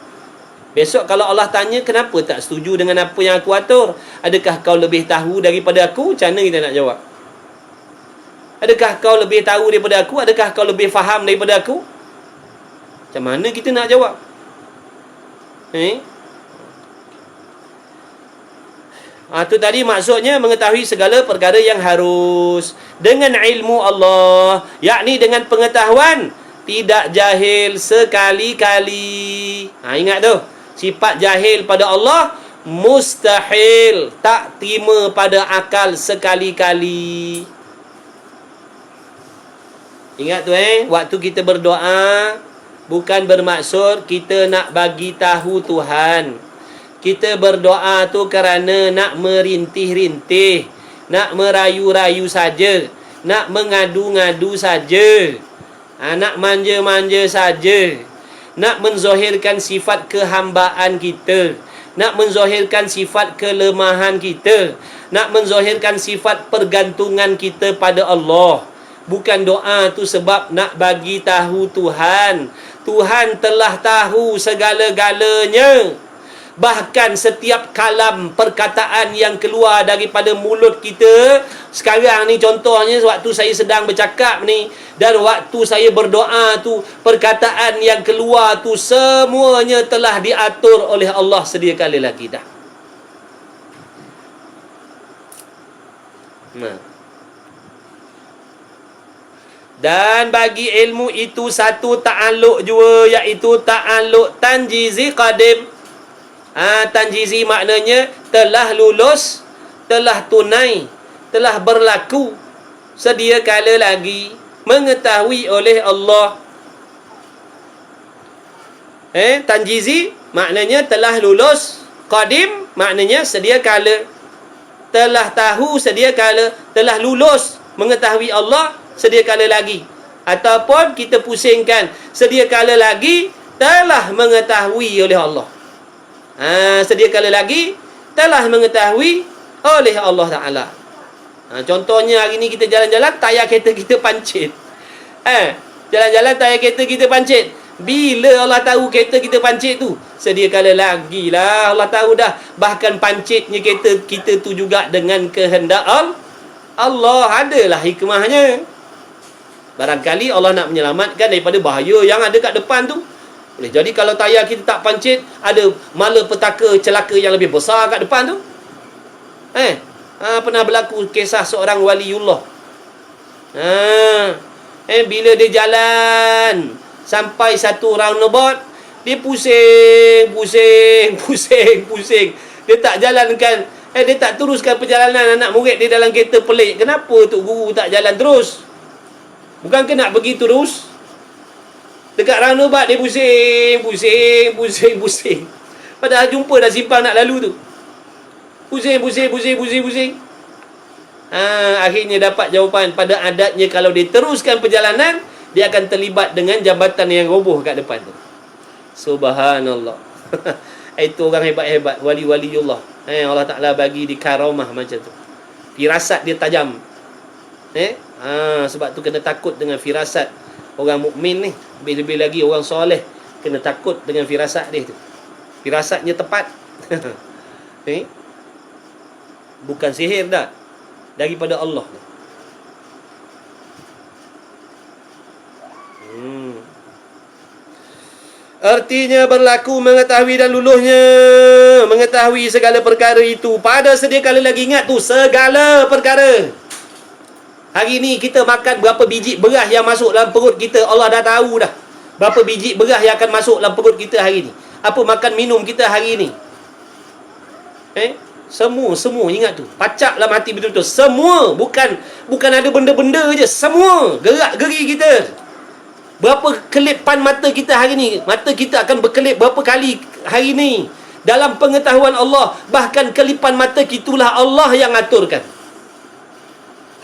Besok kalau Allah tanya, kenapa tak setuju dengan apa yang aku atur? Adakah kau lebih tahu daripada aku? Macam mana kita nak jawab? Adakah kau lebih tahu daripada aku? Adakah kau lebih faham daripada aku? Macam mana kita nak jawab? Tu tadi maksudnya mengetahui segala perkara yang harus dengan ilmu Allah, yakni dengan pengetahuan, tidak jahil sekali-kali. Ingat tu, sifat jahil pada Allah mustahil, tak terima pada akal sekali-kali. Ingat tu waktu kita berdoa, bukan bermaksud kita nak bagi tahu Tuhan. Kita berdoa tu kerana nak merintih-rintih, nak merayu-rayu saja, nak mengadu-ngadu saja, nak manja-manja saja, nak menzahirkan sifat kehambaan kita, nak menzahirkan sifat kelemahan kita, nak menzahirkan sifat pergantungan kita pada Allah. Bukan doa tu sebab nak bagi tahu Tuhan. Tuhan telah tahu segala-galanya. Bahkan setiap kalam perkataan yang keluar daripada mulut kita. Sekarang ni contohnya waktu saya sedang bercakap ni, dan waktu saya berdoa tu, perkataan yang keluar tu semuanya telah diatur oleh Allah sedia kala lagi dah. Dan bagi ilmu itu satu ta'alluq juga, iaitu ta'alluq tanjizi qadim. Tanjizi maknanya telah lulus, telah tunai, telah berlaku, sedia kala lagi, mengetahui oleh Allah. Tanjizi maknanya telah lulus, qadim maknanya sedia kala, telah tahu sedia kala, telah lulus mengetahui Allah sedia kala lagi, ataupun kita pusingkan, sedia kala lagi telah mengetahui oleh Allah. Sedia kala lagi telah mengetahui oleh Allah Ta'ala. Contohnya hari ni kita jalan-jalan, tayar kereta kita pancit. Jalan-jalan tayar kereta kita pancit. Bila Allah tahu kereta kita pancit tu? Sedia kala lagi lah Allah tahu dah. Bahkan pancitnya kereta kita tu juga dengan kehendak Allah. Adalah hikmahnya. Barangkali Allah nak menyelamatkan daripada bahaya yang ada kat depan tu. Boleh jadi kalau tayar kita tak pancit, ada malapetaka celaka yang lebih besar kat depan tu. Pernah berlaku kisah seorang waliullah. Bila dia jalan sampai satu roundabout, dia pusing. Dia tak jalankan Dia tak teruskan perjalanan anak murid dia dalam kereta pelik. Kenapa Tok Guru tak jalan terus? Bukankah nak pergi terus? Dekat roundabout dia pusing. Padahal jumpa dah simpang nak lalu tu. Pusing. Akhirnya dapat jawapan. Pada adatnya kalau dia teruskan perjalanan, dia akan terlibat dengan jambatan yang roboh kat depan tu. Subhanallah. Itu orang hebat-hebat, wali-waliullah. Allah Ta'ala bagi di karamah macam tu. Firasat dia tajam. Sebab tu kena takut dengan firasat orang mukmin ni. Lebih-lebih lagi orang soleh kena takut dengan firasat dia tu. Firasatnya tepat. Bukan sihir dah, daripada Allah. Artinya berlaku mengetahui dan luluhnya, mengetahui segala perkara itu. Pada sedia kala lagi, ingat tu, segala perkara. Hari ni kita makan berapa biji beras yang masuk dalam perut kita, Allah dah tahu dah. Berapa biji beras yang akan masuk dalam perut kita hari ni. Apa makan minum kita hari ni. Semua ingat tu. Pacak dalam hati betul-betul. Semua, bukan ada benda-benda je. Semua gerak-geri kita. Berapa kelipan mata kita hari ni? Mata kita akan berkelip berapa kali hari ni? Dalam pengetahuan Allah. Bahkan kelipan mata itulah Allah yang aturkan.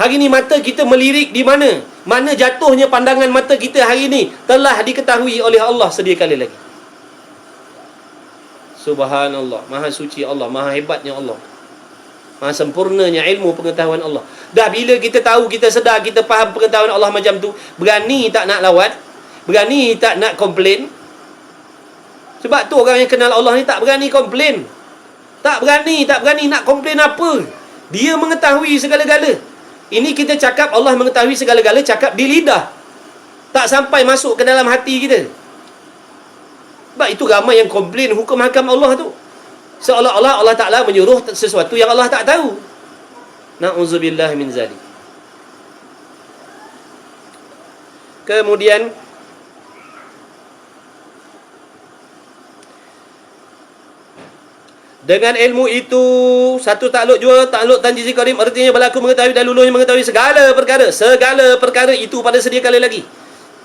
Hari ni mata kita melirik di mana? Mana jatuhnya pandangan mata kita hari ni telah diketahui oleh Allah sedia kala lagi. Subhanallah. Maha suci Allah. Maha hebatnya Allah. Maha sempurnanya ilmu pengetahuan Allah. Dah bila kita tahu, kita sedar, kita faham pengetahuan Allah macam tu, berani tak nak lawat? Berani tak nak komplain? Sebab tu orang yang kenal Allah ni tak berani komplain. Tak berani nak komplain apa. Dia mengetahui segala-gala. Ini kita cakap Allah mengetahui segala-gala, cakap di lidah. Tak sampai masuk ke dalam hati kita. Sebab itu ramai yang komplain hukum hakam Allah tu. Seolah-olah Allah Ta'ala menyuruh sesuatu yang Allah tak tahu. Na'udzubillah min zalik. Kemudian dengan ilmu itu, satu takluk jua, takluk tanjizi qadim, artinya berlaku mengetahui dan luluhnya mengetahui segala perkara. Segala perkara itu pada sedia kala lagi.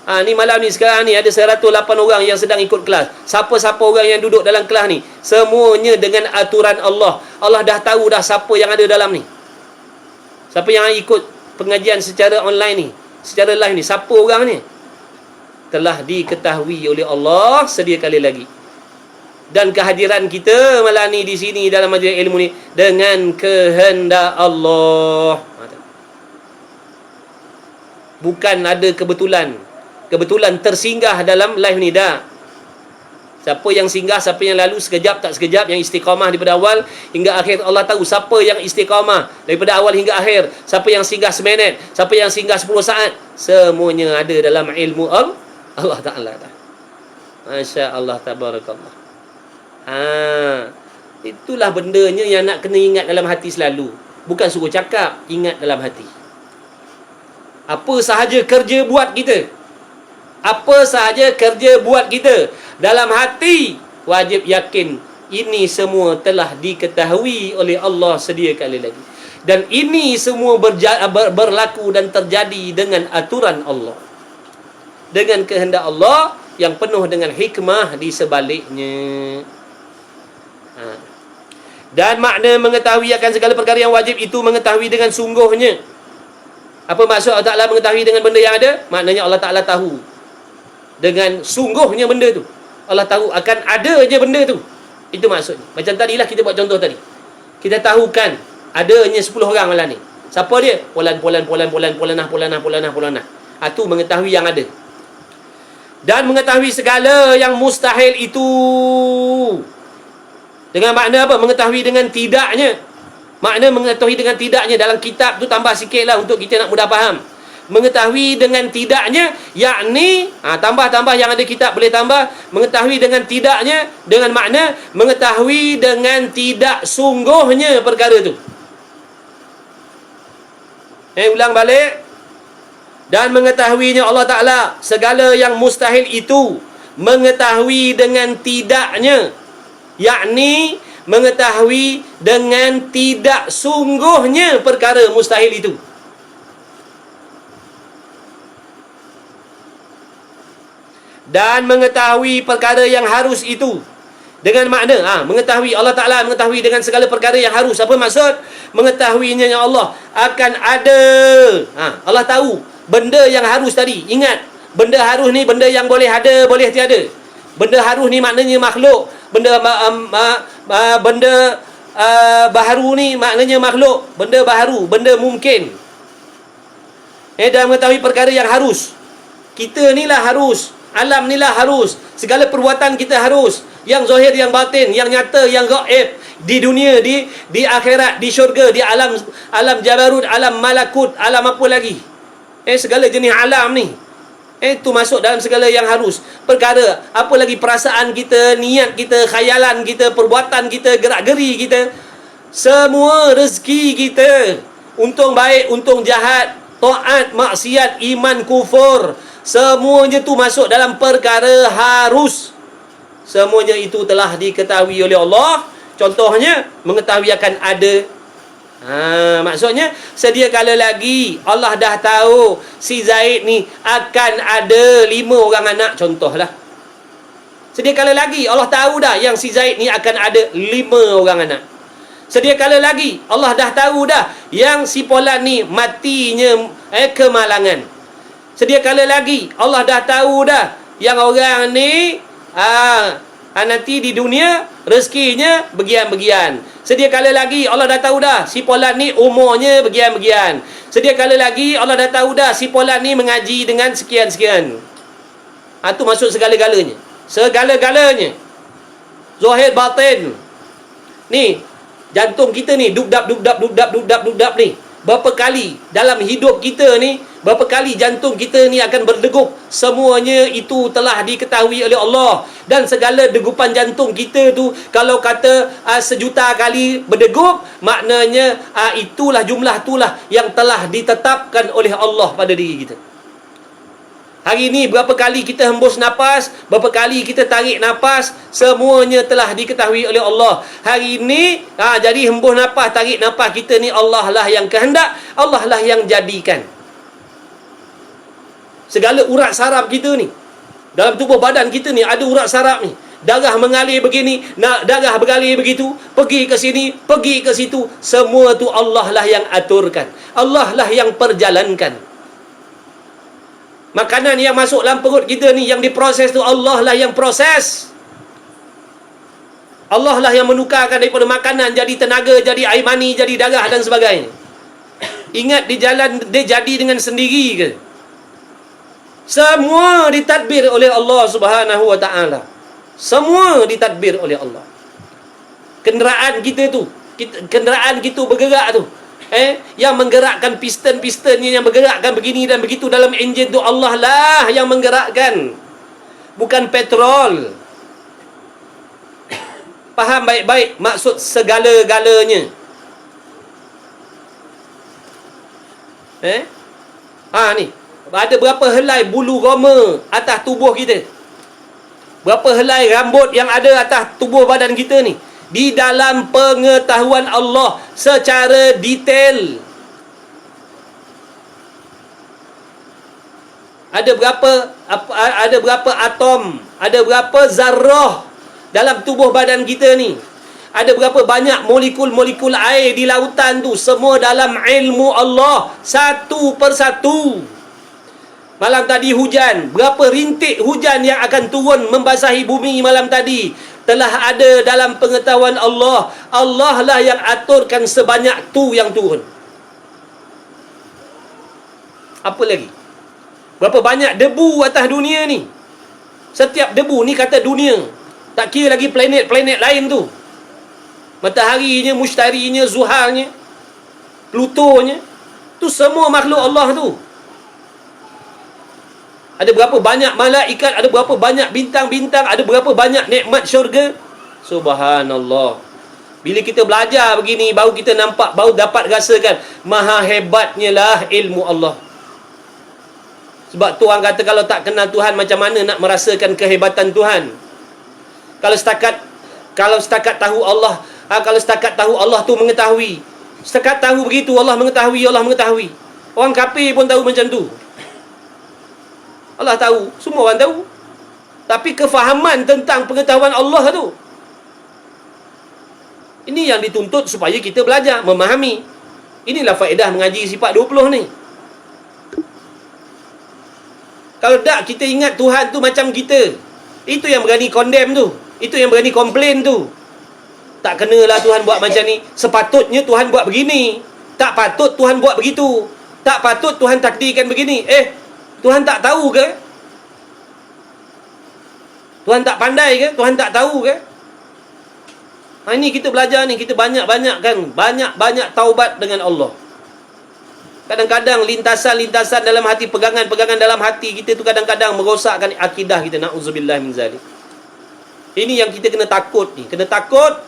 Ni malam ni, sekarang ni ada 108 orang yang sedang ikut kelas. Siapa-siapa orang yang duduk dalam kelas ni, semuanya dengan aturan Allah. Allah dah tahu dah siapa yang ada dalam ni. Siapa yang ikut pengajian secara online ni, secara live ni, siapa orang ni, telah diketahui oleh Allah sedia kala lagi. Dan kehadiran kita malam ni di sini dalam majlis ilmu ni dengan kehendak Allah. Bukan ada kebetulan tersinggah dalam live ni dah. Siapa yang singgah, siapa yang lalu sekejap tak sekejap, yang istiqamah daripada awal hingga akhir, Allah tahu siapa yang istiqamah daripada awal hingga akhir, siapa yang singgah seminit, siapa yang singgah 10 saat, semuanya ada dalam ilmu Allah Ta'ala. Masya Allah, tabarakallah. Itulah bendanya yang nak kena ingat dalam hati selalu. Bukan suruh cakap, ingat dalam hati. Apa sahaja kerja buat kita, dalam hati wajib yakin ini semua telah diketahui oleh Allah sedia kala lagi. Dan ini semua berlaku dan terjadi dengan aturan Allah, dengan kehendak Allah yang penuh dengan hikmah di sebaliknya. Dan makna mengetahui akan segala perkara yang wajib itu mengetahui dengan sungguhnya. Apa maksud Allah Ta'ala mengetahui dengan benda yang ada? Maknanya Allah Ta'ala tahu dengan sungguhnya benda tu. Allah tahu akan adanya benda tu. Itu maksudnya. Macam tadilah kita buat contoh tadi. Kita tahukan adanya 10 orang malam ni. Siapa dia? Pulanah. Itu mengetahui yang ada. Dan mengetahui segala yang mustahil itu. Dengan makna apa? Mengetahui dengan tidaknya. Makna mengetahui dengan tidaknya dalam kitab tu tambah sikit lah untuk kita nak mudah faham. Mengetahui dengan tidaknya, yakni tambah-tambah yang ada kitab boleh tambah. Mengetahui dengan tidaknya, dengan makna mengetahui dengan tidak sungguhnya perkara tu. Ulang balik. Dan mengetahuinya Allah Ta'ala segala yang mustahil itu, mengetahui dengan tidaknya, yakni mengetahui dengan tidak sungguhnya perkara mustahil itu. Dan mengetahui perkara yang harus itu. Dengan makna mengetahui, Allah Ta'ala mengetahui dengan segala perkara yang harus. Apa maksud? Mengetahuinya yang Allah akan ada. Allah tahu benda yang harus tadi. Ingat, benda harus ni benda yang boleh ada, boleh tiada. Benda harus ni maknanya makhluk. Benda baharu ni maknanya makhluk. Benda baharu, benda mungkin. Dan mengetahui perkara yang harus. Kita ni lah harus. Alam ni lah harus. Segala perbuatan kita harus. Yang zahir, yang batin, yang nyata, yang gaib. Di dunia, di akhirat, di syurga, di alam jabarut, alam malakut, alam apa lagi. Segala jenis alam ni. Itu masuk dalam segala yang harus. Perkara, apa lagi perasaan kita, niat kita, khayalan kita, perbuatan kita, gerak-geri kita. Semua rezeki kita. Untung baik, untung jahat, taat, maksiat, iman, kufur. Semuanya tu masuk dalam perkara harus. Semuanya itu telah diketahui oleh Allah. Contohnya, mengetahui akan ada. Maksudnya, sedia kala lagi Allah dah tahu si Zaid ni akan ada 5 orang anak. Contohlah. Sedia kala lagi Allah tahu dah yang si Zaid ni akan ada 5 orang anak. Sedia kala lagi Allah dah tahu dah yang si Polan ni matinya kemalangan. Sedia kala lagi Allah dah tahu dah yang orang ni nanti di dunia rezekinya begian-begian. Sedia kala lagi Allah dah tahu dah si Polan ni umurnya begian-begian. Sedia kala lagi Allah dah tahu dah si Polan ni mengaji dengan sekian-sekian. Itu masuk segala-galanya. Segala-galanya. Zahir batin. Ni jantung kita ni duk-dap ni. Berapa kali dalam hidup kita ni, berapa kali jantung kita ni akan berdegup. Semuanya itu telah diketahui oleh Allah. Dan segala degupan jantung kita tu, kalau kata 1,000,000 kali berdegup, maknanya itulah jumlah itulah yang telah ditetapkan oleh Allah pada diri kita. Hari ni berapa kali kita hembus nafas, berapa kali kita tarik nafas, semuanya telah diketahui oleh Allah. Hari ni jadi hembus nafas, tarik nafas kita ni Allah lah yang kehendak, Allah lah yang jadikan. Segala urat saraf kita ni, dalam tubuh badan kita ni ada urat saraf ni. Darah mengalir begini, darah bergalir begitu, pergi ke sini, pergi ke situ. Semua tu Allah lah yang aturkan, Allah lah yang perjalankan. Makanan yang masuk dalam perut kita ni, yang diproses tu Allah lah yang proses. Allah lah yang menukarkan daripada makanan jadi tenaga, jadi air mani, jadi darah dan sebagainya. Ingat di jalan dia jadi dengan sendiri ke? Semua ditadbir oleh Allah Subhanahu wa ta'ala. Semua ditadbir oleh Allah. Kenderaan kita tu, kenderaan kita bergerak tu, yang menggerakkan piston-pistonnya, yang bergerakkan begini dan begitu dalam enjin tu Allah lah yang menggerakkan, bukan petrol. Faham baik-baik maksud segala-galanya. Ni ada berapa helai bulu roma atas tubuh kita, berapa helai rambut yang ada atas tubuh badan kita ni, di dalam pengetahuan Allah secara detail. Ada berapa atom, ada berapa zarrah dalam tubuh badan kita ni, ada berapa banyak molekul-molekul air di lautan tu, semua dalam ilmu Allah satu persatu. Malam tadi hujan, berapa rintik hujan yang akan turun membasahi bumi malam tadi, telah ada dalam pengetahuan Allah. Allah lah yang aturkan sebanyak tu yang turun. Apa lagi? Berapa banyak debu atas dunia ni. Setiap debu ni kata dunia, tak kira lagi planet-planet lain tu. Mataharinya, Mushtarinya, Zuhalnya, Plutonya, tu semua makhluk Allah tu. Ada berapa banyak malaikat, ada berapa banyak bintang-bintang, ada berapa banyak nikmat syurga. Subhanallah. Bila kita belajar begini, baru kita nampak, baru dapat rasakan maha hebatnya lah ilmu Allah. Sebab tu orang kata kalau tak kenal Tuhan, macam mana nak merasakan kehebatan Tuhan? Kalau setakat tahu Allah Kalau setakat tahu Allah tu mengetahui. Setakat tahu begitu, Allah mengetahui, Allah mengetahui. Orang kafir pun tahu macam tu. Allah tahu, semua orang tahu. Tapi kefahaman tentang pengetahuan Allah tu, ini yang dituntut supaya kita belajar, memahami. Inilah faedah mengaji sifat 20 ni. Kalau tak, kita ingat Tuhan tu macam kita. Itu yang berani condemn tu. Itu yang berani komplain tu. Tak kenalah Tuhan buat macam ni. Sepatutnya Tuhan buat begini. Tak patut Tuhan buat begitu. Tak patut Tuhan takdirkan begini. Tuhan tak tahu ke? Tuhan tak pandai ke? Tuhan tak tahu ke? Ini kita belajar ni. Kita banyak-banyak kan. Banyak-banyak taubat dengan Allah. Kadang-kadang lintasan-lintasan dalam hati, pegangan-pegangan dalam hati kita tu kadang-kadang merosakkan akidah kita. Na'udzubillah min zalik. Ini yang kita kena takut ni. Kena takut.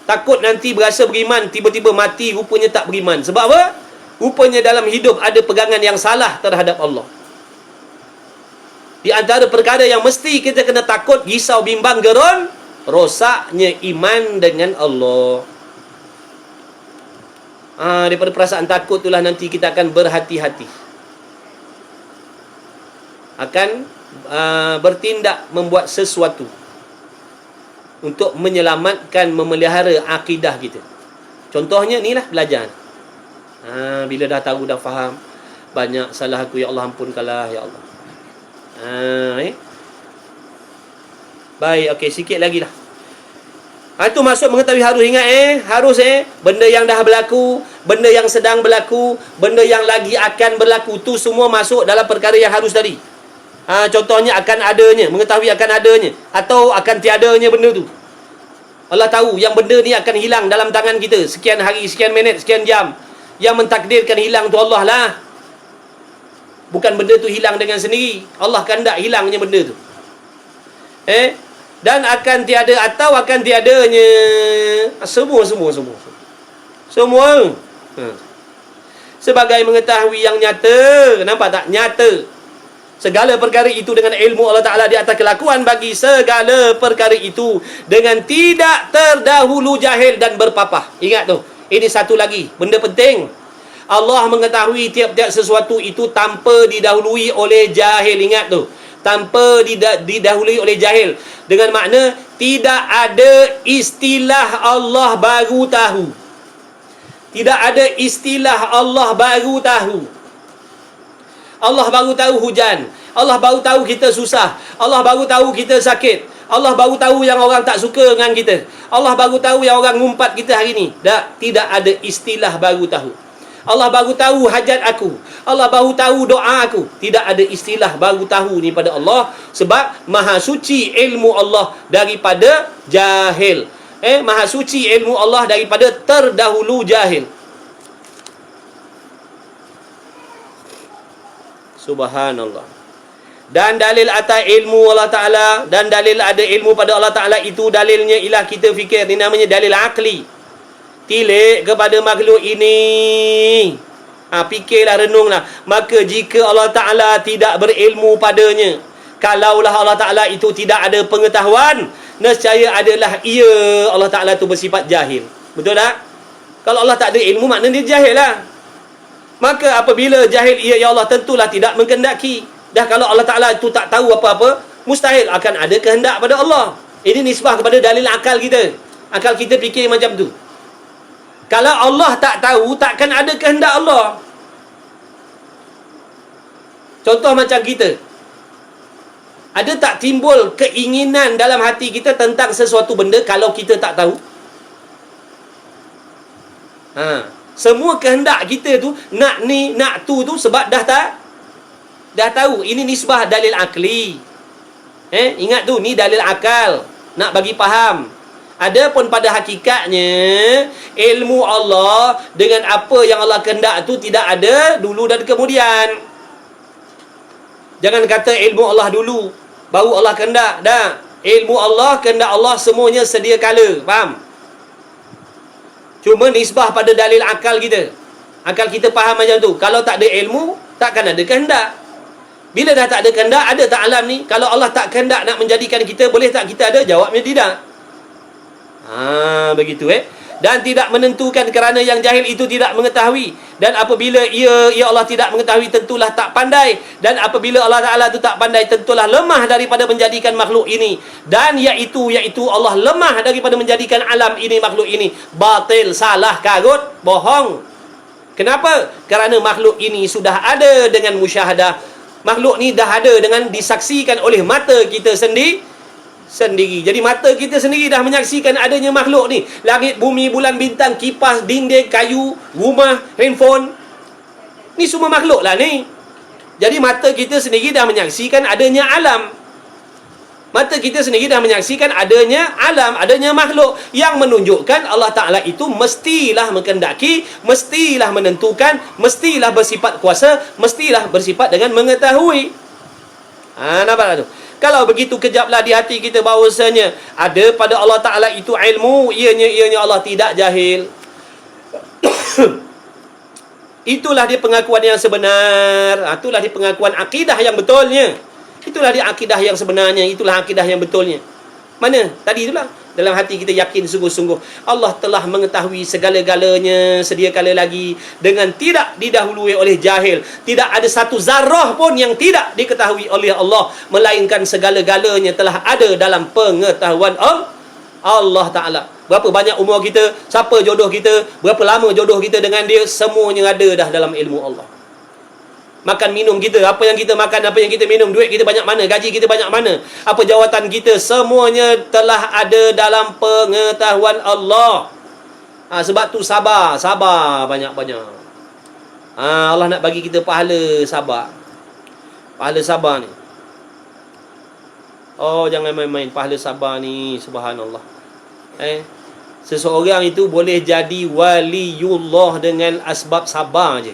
Takut nanti berasa beriman, tiba-tiba mati rupanya tak beriman. Sebab apa? Rupanya dalam hidup ada pegangan yang salah terhadap Allah. Di antara perkara yang mesti kita kena takut, risau, bimbang, gerun, rosaknya iman dengan Allah. Daripada perasaan takut itulah nanti kita akan berhati-hati. Akan bertindak membuat sesuatu untuk menyelamatkan, memelihara akidah kita. Contohnya inilah belajar. Bila dah tahu, dah faham, banyak salah aku, ya Allah ampunkanlah, ya Allah. Baik, okey, sikit lagi lah. Itu maksud mengetahui, harus ingat harus benda yang dah berlaku, benda yang sedang berlaku, benda yang lagi akan berlaku, tu semua masuk dalam perkara yang harus tadi. Contohnya akan adanya, mengetahui akan adanya atau akan tiadanya benda tu. Allah tahu yang benda ni akan hilang dalam tangan kita sekian hari, sekian minit, sekian jam. Yang mentakdirkan hilang tu Allah lah. Bukan benda tu hilang dengan sendiri. Allah kehendak hilangnya benda tu. Dan akan tiada atau akan tiadanya. Semua. Sebagai mengetahui yang nyata. Nampak tak? Nyata. Segala perkara itu dengan ilmu Allah Ta'ala di atas kelakuan bagi segala perkara itu dengan tidak terdahulu jahil dan berpapah. Ingat tu. Ini satu lagi. Benda penting. Allah mengetahui tiap-tiap sesuatu itu tanpa didahului oleh jahil. Ingat tu. Tanpa didahului oleh jahil. Dengan makna tidak ada istilah Allah baru tahu. Tidak ada istilah Allah baru tahu. Allah baru tahu hujan. Allah baru tahu kita susah. Allah baru tahu kita sakit. Allah baru tahu yang orang tak suka dengan kita. Allah baru tahu yang orang ngumpat kita hari ni. Tidak ada istilah baru tahu. Allah baru tahu hajat aku. Allah baru tahu doa aku. Tidak ada istilah baru tahu ni pada Allah. Sebab maha suci ilmu Allah daripada jahil. Maha suci ilmu Allah daripada terdahulu jahil. Subhanallah. Dan dalil atas ilmu Allah Ta'ala, dan dalil ada ilmu pada Allah Ta'ala, itu dalilnya ialah kita fikir, ini namanya dalil akli. Tilik kepada makhluk ini. Fikirlah, renunglah. Maka jika Allah Ta'ala tidak berilmu padanya, kalaulah Allah Ta'ala itu tidak ada pengetahuan, nescaya adalah ia Allah Ta'ala itu bersifat jahil. Betul tak? Kalau Allah tak ada ilmu, maknanya dia jahil lah. Maka apabila jahil ia, ya Allah, tentulah tidak menghendaki. Dah kalau Allah Ta'ala itu tak tahu apa-apa, mustahil akan ada kehendak pada Allah. Ini nisbah kepada dalil akal kita. Akal kita fikir macam tu. Kalau Allah tak tahu, takkan ada kehendak Allah. Contoh macam kita. Ada tak timbul keinginan dalam hati kita tentang sesuatu benda kalau kita tak tahu? Semua kehendak kita tu, nak ni, nak tu sebab dah tahu. Ini nisbah dalil akli. Ingat tu, ni dalil akal. Nak bagi faham. Adapun pada hakikatnya, ilmu Allah dengan apa yang Allah kehendak tu tidak ada dulu dan kemudian. Jangan kata ilmu Allah dulu, baru Allah kehendak. Dah. Ilmu Allah, kehendak Allah semuanya sedia kala. Faham? Cuma nisbah pada dalil akal kita. Akal kita faham macam tu. Kalau tak ada ilmu, takkan ada kehendak. Bila dah tak ada kehendak, ada tak alam ni? Kalau Allah tak kehendak nak menjadikan kita, boleh tak kita ada? Jawabnya tidak. Begitu dan tidak menentukan kerana yang jahil itu tidak mengetahui, dan apabila ia Allah tidak mengetahui tentulah tak pandai, dan apabila Allah Taala itu tak pandai tentulah lemah daripada menjadikan makhluk ini, dan iaitu Allah lemah daripada menjadikan alam ini, makhluk ini batil, salah, karut, bohong. Kenapa? Kerana makhluk ini sudah ada dengan musyahadah. Makhluk ni dah ada dengan disaksikan oleh mata kita sendiri. Jadi mata kita sendiri dah menyaksikan adanya makhluk ni. Langit, bumi, bulan, bintang, kipas, dinding, kayu, rumah, handphone. Ni semua makhluk lah ni. Jadi mata kita sendiri dah menyaksikan adanya alam. Mata kita sendiri dah menyaksikan adanya alam, adanya makhluk, yang menunjukkan Allah Ta'ala itu mestilah menghendaki, mestilah menentukan, mestilah bersifat kuasa, mestilah bersifat dengan mengetahui. Nampak tak tu? Kalau begitu kejaplah di hati kita bahawasanya ada pada Allah Ta'ala itu ilmu, ianya Allah tidak jahil. Itulah dia pengakuan yang sebenar. Itulah dia pengakuan akidah yang betulnya. Itulah dia akidah yang sebenarnya. Itulah akidah yang betulnya. Mana? Tadi itulah. Dalam hati kita yakin sungguh-sungguh Allah telah mengetahui segala-galanya sedia kala lagi, dengan tidak didahului oleh jahil. Tidak ada satu zarah pun yang tidak diketahui oleh Allah, melainkan segala-galanya telah ada dalam pengetahuan Allah Ta'ala. Berapa banyak umur kita, siapa jodoh kita, berapa lama jodoh kita dengan dia, semuanya ada dah dalam ilmu Allah. Makan minum kita, apa yang kita makan, apa yang kita minum, duit kita banyak mana, gaji kita banyak mana, apa jawatan kita, semuanya telah ada dalam pengetahuan Allah. Sebab tu sabar banyak-banyak. Allah nak bagi kita pahala sabar. Pahala sabar ni, jangan main-main pahala sabar ni. Subhanallah. Seseorang itu boleh jadi waliullah dengan asbab sabar je.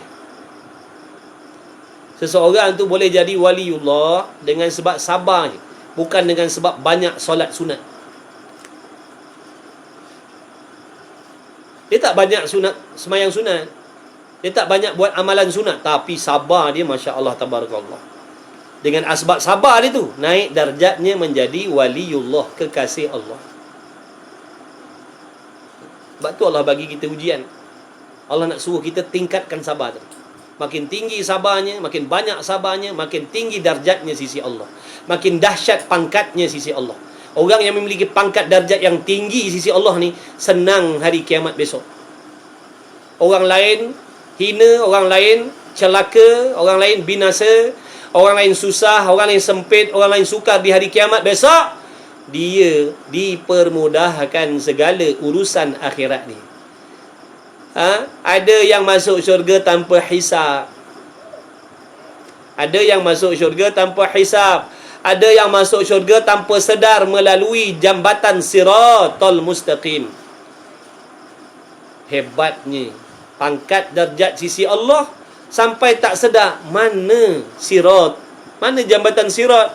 Seseorang tu boleh jadi waliullah dengan sebab sabar je, bukan dengan sebab banyak solat sunat. Dia tak banyak sunat, semayang sunat. Dia tak banyak buat amalan sunat, tapi sabar dia, Masya Allah, tabarakallah. Dengan asbab sabar dia tu, naik darjatnya menjadi waliullah, kekasih Allah. Sebab tu Allah bagi kita ujian. Allah nak suruh kita tingkatkan sabar tu. Makin tinggi sabarnya, makin banyak sabarnya, makin tinggi darjatnya sisi Allah, makin dahsyat pangkatnya sisi Allah. Orang yang memiliki pangkat darjat yang tinggi sisi Allah ni senang hari kiamat besok. Orang lain hina, orang lain celaka, orang lain binasa, orang lain susah, orang lain sempit, orang lain sukar di hari kiamat besok. Dia dipermudahkan segala urusan akhirat ni. Ada yang masuk syurga tanpa hisab. Ada yang masuk syurga tanpa hisab. Ada yang masuk syurga tanpa sedar melalui jambatan siratal mustaqim. Hebatnya pangkat darjat sisi Allah sampai tak sedar mana sirat, mana jambatan sirat.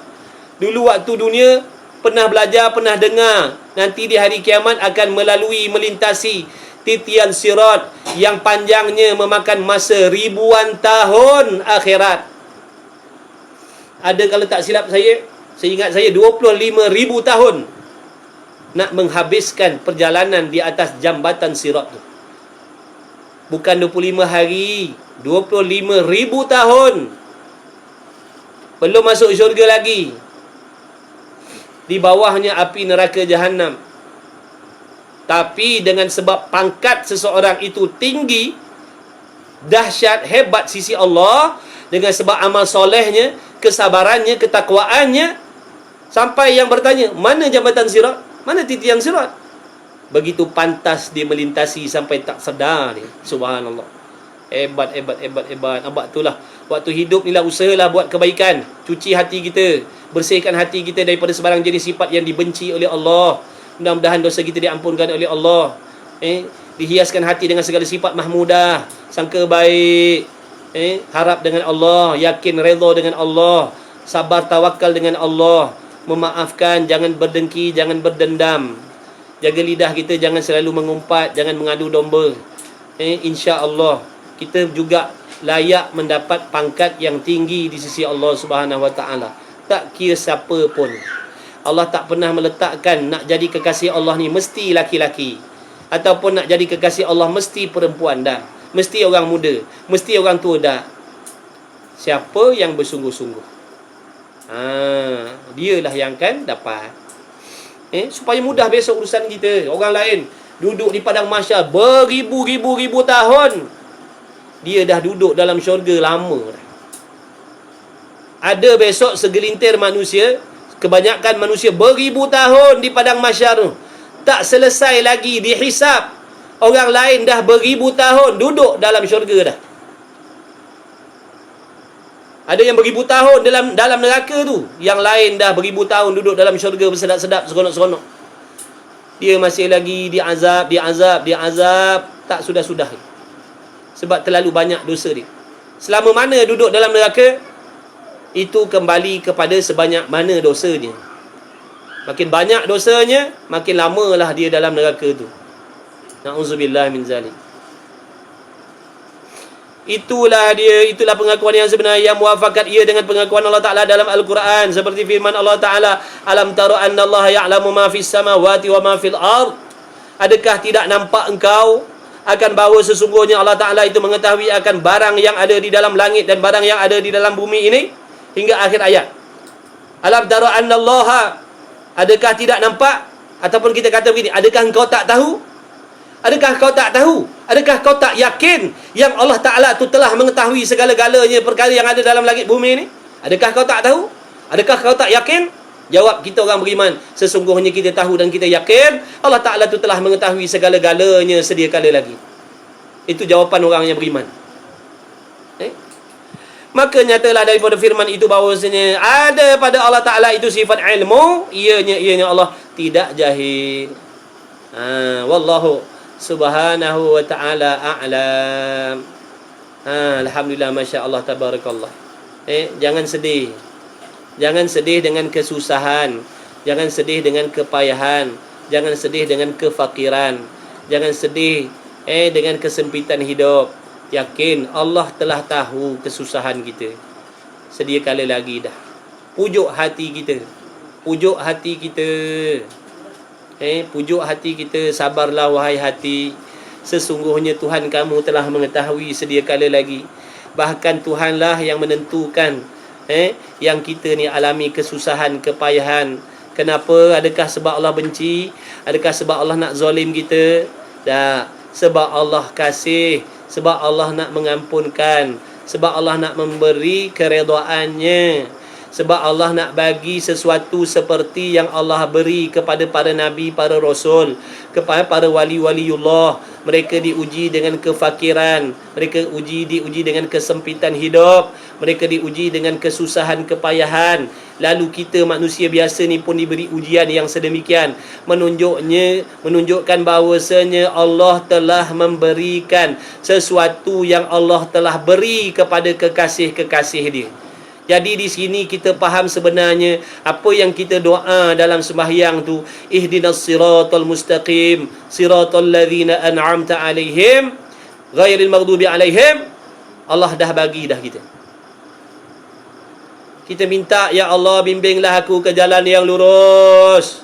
Dulu waktu dunia pernah belajar, pernah dengar, nanti di hari kiamat akan melintasi titian sirat yang panjangnya memakan masa ribuan tahun akhirat. Ada, kalau tak silap saya ingat saya 25,000 tahun nak menghabiskan perjalanan di atas jambatan sirat tu. Bukan 25 hari, 25,000 tahun. Belum masuk syurga lagi. Di bawahnya api neraka Jahannam. Tapi dengan sebab pangkat seseorang itu tinggi, dahsyat, hebat sisi Allah, dengan sebab amal solehnya, kesabarannya, ketakwaannya, sampai yang bertanya, mana jambatan sirat? Mana titian sirat? Begitu pantas dia melintasi sampai tak sedar dia. Subhanallah. Hebat. Nampak itulah. Waktu hidup ni lah, usahalah buat kebaikan. Cuci hati kita, bersihkan hati kita daripada sebarang jenis sifat yang dibenci oleh Allah. Mudah-mudahan dosa kita diampunkan oleh Allah. Dihiaskan hati dengan segala sifat mahmudah, sangka baik, harap dengan Allah, yakin redha dengan Allah, sabar tawakal dengan Allah, memaafkan, jangan berdengki, jangan berdendam. Jaga lidah kita, jangan selalu mengumpat, jangan mengadu domba. Insya-Allah kita juga layak mendapat pangkat yang tinggi di sisi Allah Subhanahu Wa Taala. Tak kira siapa pun. Allah tak pernah meletakkan nak jadi kekasih Allah ni mesti laki-laki, ataupun nak jadi kekasih Allah mesti perempuan dah, mesti orang muda, mesti orang tua dah. Siapa yang bersungguh-sungguh, dialah yang akan dapat. Supaya mudah besok urusan kita. Orang lain duduk di padang mahsyar beribu-ribu tahun, dia dah duduk dalam syurga lama dah. Ada besok segelintir manusia, kebanyakan manusia beribu tahun di padang mahsyar tu, tak selesai lagi dihisap. Orang lain dah beribu tahun duduk dalam syurga dah. Ada yang beribu tahun dalam neraka tu, yang lain dah beribu tahun duduk dalam syurga bersedap-sedap, seronok-seronok. Dia masih lagi diazab, tak sudah-sudah. Sebab terlalu banyak dosa dia. Selama mana duduk dalam neraka, itu kembali kepada sebanyak mana dosanya. Makin banyak dosanya, makin lamalah dia dalam neraka tu. Na'udzubillah min zalik. Itulah pengakuan yang sebenar, yang muafakat ia dengan pengakuan Allah Ta'ala dalam Al-Quran. Seperti firman Allah Ta'ala, alam tara anna Allah ya'lamu ma fis samawati wa ma fil ard. Adakah tidak nampak engkau akan bahawa sesungguhnya Allah Ta'ala itu mengetahui akan barang yang ada di dalam langit dan barang yang ada di dalam bumi ini, hingga akhir ayat. Alam tara anna Allah, adakah tidak nampak, ataupun kita kata begini, adakah engkau tak tahu? Adakah kau tak tahu? Adakah kau tak yakin yang Allah Ta'ala tu telah mengetahui segala-galanya perkara yang ada dalam langit bumi ini? Adakah kau tak tahu? Adakah kau tak yakin? Jawab kita orang beriman, sesungguhnya kita tahu dan kita yakin Allah Ta'ala tu telah mengetahui segala-galanya sedia kala lagi. Itu jawapan orang yang beriman. Maka nyatalah daripada firman itu bahawasanya ada pada Allah Ta'ala itu sifat ilmu, ianya Allah tidak jahil. Wallahu subhanahu wa ta'ala a'lam. Alhamdulillah, Masya Allah, tabarakallah. Jangan sedih. Jangan sedih dengan kesusahan. Jangan sedih dengan kepayahan. Jangan sedih dengan kefakiran. Jangan sedih dengan kesempitan hidup. Yakin Allah telah tahu kesusahan kita sedia kala lagi dah. Pujuk hati kita. Pujuk hati kita. Pujuk hati kita, sabarlah wahai hati. Sesungguhnya Tuhan kamu telah mengetahui sedia kala lagi. Bahkan Tuhanlah yang menentukan yang kita ni alami kesusahan, kepayahan. Kenapa? Adakah sebab Allah benci? Adakah sebab Allah nak zalim kita? Tak. Sebab Allah kasih, sebab Allah nak mengampunkan, sebab Allah nak memberi keredaannya, sebab Allah nak bagi sesuatu seperti yang Allah beri kepada para nabi, para rasul, kepada para wali-waliullah. Mereka diuji dengan kefakiran, mereka diuji dengan kesempitan hidup, mereka diuji dengan kesusahan, kepayahan. Lalu kita manusia biasa ni pun diberi ujian yang sedemikian, menunjukkan bahawasanya Allah telah memberikan sesuatu yang Allah telah beri kepada kekasih-kekasih dia. Jadi di sini kita faham sebenarnya apa yang kita doa dalam sembahyang tu, ihdinas siratal mustaqim, siratal ladzina an'amta alaihim ghairil maghdubi alaihim. Allah dah bagi dah kita. Kita minta, ya Allah, bimbinglah aku ke jalan yang lurus,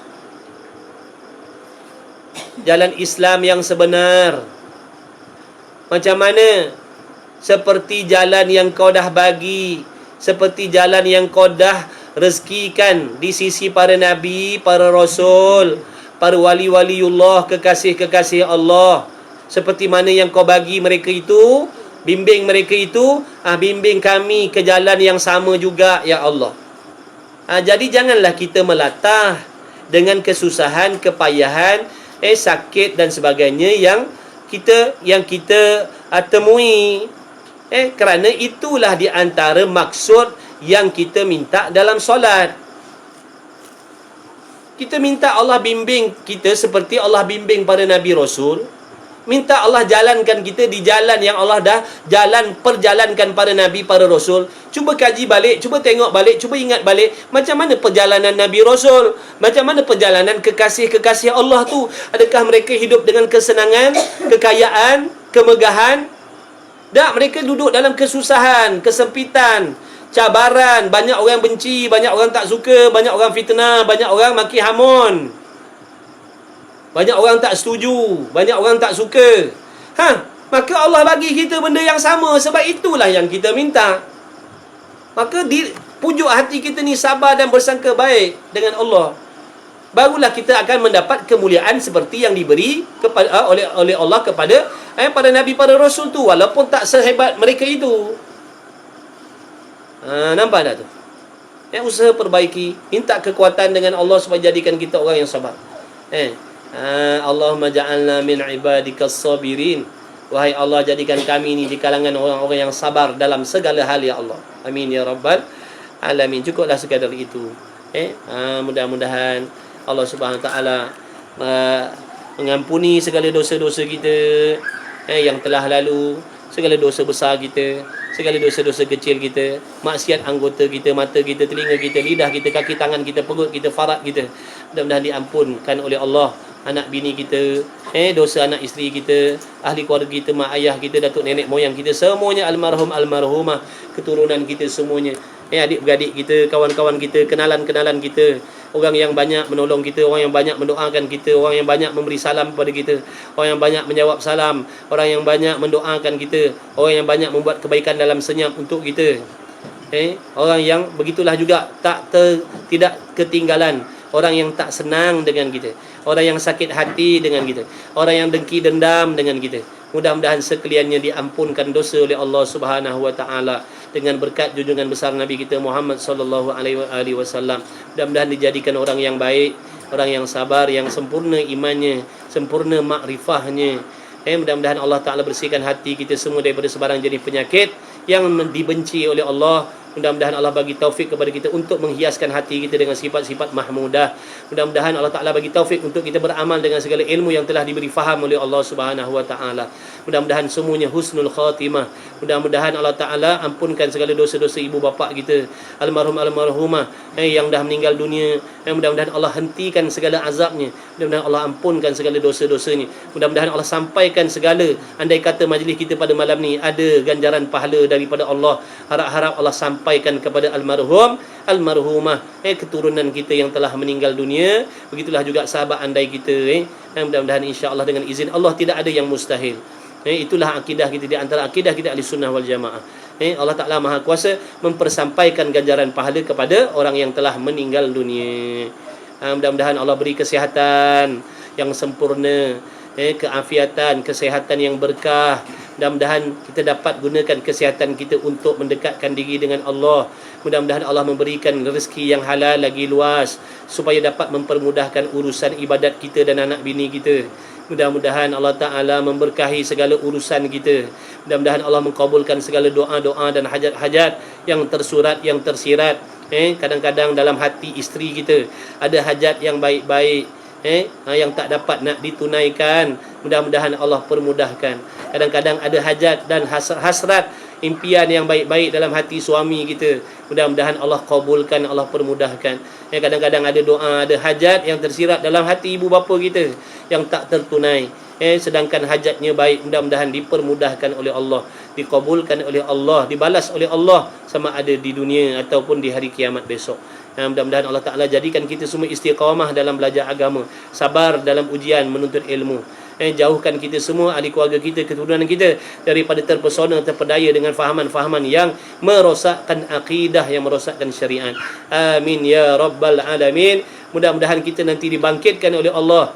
jalan Islam yang sebenar. Macam mana? Seperti jalan yang kau dah bagi, seperti jalan yang kau dah rezekikan di sisi para nabi, para rasul, para wali-waliullah, kekasih-kekasih Allah. Seperti mana yang kau bagi mereka itu, bimbing mereka itu, bimbing kami ke jalan yang sama juga, ya Allah. Jadi janganlah kita melatah dengan kesusahan, kepayahan, sakit dan sebagainya yang kita temui. Kerana itulah di antara maksud yang kita minta dalam solat. Kita minta Allah bimbing kita seperti Allah bimbing para Nabi Rasul. Minta Allah jalankan kita di jalan yang Allah dah perjalankan para Nabi, para Rasul. Cuba kaji balik, cuba tengok balik, cuba ingat balik macam mana perjalanan Nabi Rasul, macam mana perjalanan kekasih-kekasih Allah tu. Adakah mereka hidup dengan kesenangan, kekayaan, kemegahan? Tak, mereka duduk dalam kesusahan, kesempitan, cabaran, banyak orang benci, banyak orang tak suka, banyak orang fitnah, banyak orang maki hamun, banyak orang tak setuju, banyak orang tak suka. Maka Allah bagi kita benda yang sama. Sebab itulah yang kita minta. Maka pujuk hati kita ni sabar dan bersangka baik dengan Allah. Barulah kita akan mendapat kemuliaan seperti yang diberi oleh Allah kepada para nabi, para rasul tu, walaupun tak sehebat mereka itu. Nampak tak tu? Usaha perbaiki, minta kekuatan dengan Allah supaya jadikan kita orang yang sabar. Allahumma ja'alna min ibadikas sabirin. Wahai Allah, jadikan kami ni di kalangan orang-orang yang sabar dalam segala hal, ya Allah. Amin ya rabbal alamin. Cukuplah sekadar itu. Mudah-mudahan Allah Subhanahu Wa Taala mengampuni segala dosa-dosa kita yang telah lalu, segala dosa besar kita, segala dosa-dosa kecil kita, maksiat anggota kita, mata kita, telinga kita, lidah kita, kaki tangan kita, perut kita, farad kita. Mudah-mudahan diampunkan oleh Allah. Anak bini kita, dosa anak isteri kita, ahli keluarga kita, mak ayah kita, datuk nenek moyang kita, semuanya almarhum almarhumah, keturunan kita semuanya, adik-beradik kita, kawan-kawan kita, kenalan-kenalan kita, orang yang banyak menolong kita, orang yang banyak mendoakan kita, orang yang banyak memberi salam kepada kita, orang yang banyak menjawab salam, orang yang banyak mendoakan kita, orang yang banyak membuat kebaikan dalam senyap untuk kita. Orang yang begitulah juga tidak ketinggalan orang yang tak senang dengan kita, orang yang sakit hati dengan kita, orang yang dengki dendam dengan kita. Mudah-mudahan sekaliannya diampunkan dosa oleh Allah Subhanahu Wa Taala dengan berkat junjungan besar Nabi kita Muhammad sallallahu alaihi wasallam. Mudah-mudahan dijadikan orang yang baik, orang yang sabar, yang sempurna imannya, sempurna makrifahnya. Mudah-mudahan Allah Ta'ala bersihkan hati kita semua daripada sebarang jenis penyakit yang dibenci oleh Allah. Mudah-mudahan Allah bagi taufik kepada kita untuk menghiaskan hati kita dengan sifat-sifat mahmudah. Mudah-mudahan Allah Ta'ala bagi taufik untuk kita beramal dengan segala ilmu yang telah diberi faham oleh Allah Subhanahu Wa Ta'ala. Mudah-mudahan semuanya husnul khatimah. Mudah-mudahan Allah Ta'ala ampunkan segala dosa-dosa ibu bapa kita, almarhum almarhumah yang dah meninggal dunia. Mudah-mudahan Allah hentikan segala azabnya. Mudah-mudahan Allah ampunkan segala dosa-dosanya. Mudah-mudahan Allah sampaikan segala, andai kata majlis kita pada malam ni ada ganjaran pahala daripada Allah, harap-harap Allah sampaikan kepada almarhum almarhumah keturunan kita yang telah meninggal dunia. Begitulah juga sahabat andai kita. Mudah-mudahan insya-Allah dengan izin Allah tidak ada yang mustahil. Itulah akidah kita, di antara akidah kita ahli sunnah wal jamaah. Allah Ta'ala Maha Kuasa mempersampaikan ganjaran pahala kepada orang yang telah meninggal dunia. Mudah-mudahan Allah beri kesihatan yang sempurna, keafiatan, kesihatan yang berkah. Mudah-mudahan kita dapat gunakan kesihatan kita untuk mendekatkan diri dengan Allah. Mudah-mudahan Allah memberikan rezeki yang halal lagi luas supaya dapat mempermudahkan urusan ibadat kita dan anak bini kita. Mudah-mudahan Allah Ta'ala memberkahi segala urusan kita. Mudah-mudahan Allah mengkabulkan segala doa-doa dan hajat-hajat yang tersurat, yang tersirat. Kadang-kadang dalam hati isteri kita ada hajat yang baik-baik, yang tak dapat nak ditunaikan. Mudah-mudahan Allah permudahkan. Kadang-kadang ada hajat dan hasrat, impian yang baik-baik dalam hati suami kita. Mudah-mudahan Allah kabulkan, Allah permudahkan. Kadang-kadang ada doa, ada hajat yang tersirat dalam hati ibu bapa kita yang tak tertunai. Sedangkan hajatnya baik, mudah-mudahan dipermudahkan oleh Allah, dikabulkan oleh Allah, dibalas oleh Allah sama ada di dunia ataupun di hari kiamat besok. Mudah-mudahan Allah Ta'ala jadikan kita semua istiqamah dalam belajar agama, sabar dalam ujian menuntut ilmu. Jauhkan kita semua, ahli keluarga kita, keturunan kita daripada terpesona, terpedaya dengan fahaman-fahaman yang merosakkan akidah, yang merosakkan syariat. Amin ya rabbal alamin. Mudah-mudahan kita nanti dibangkitkan oleh Allah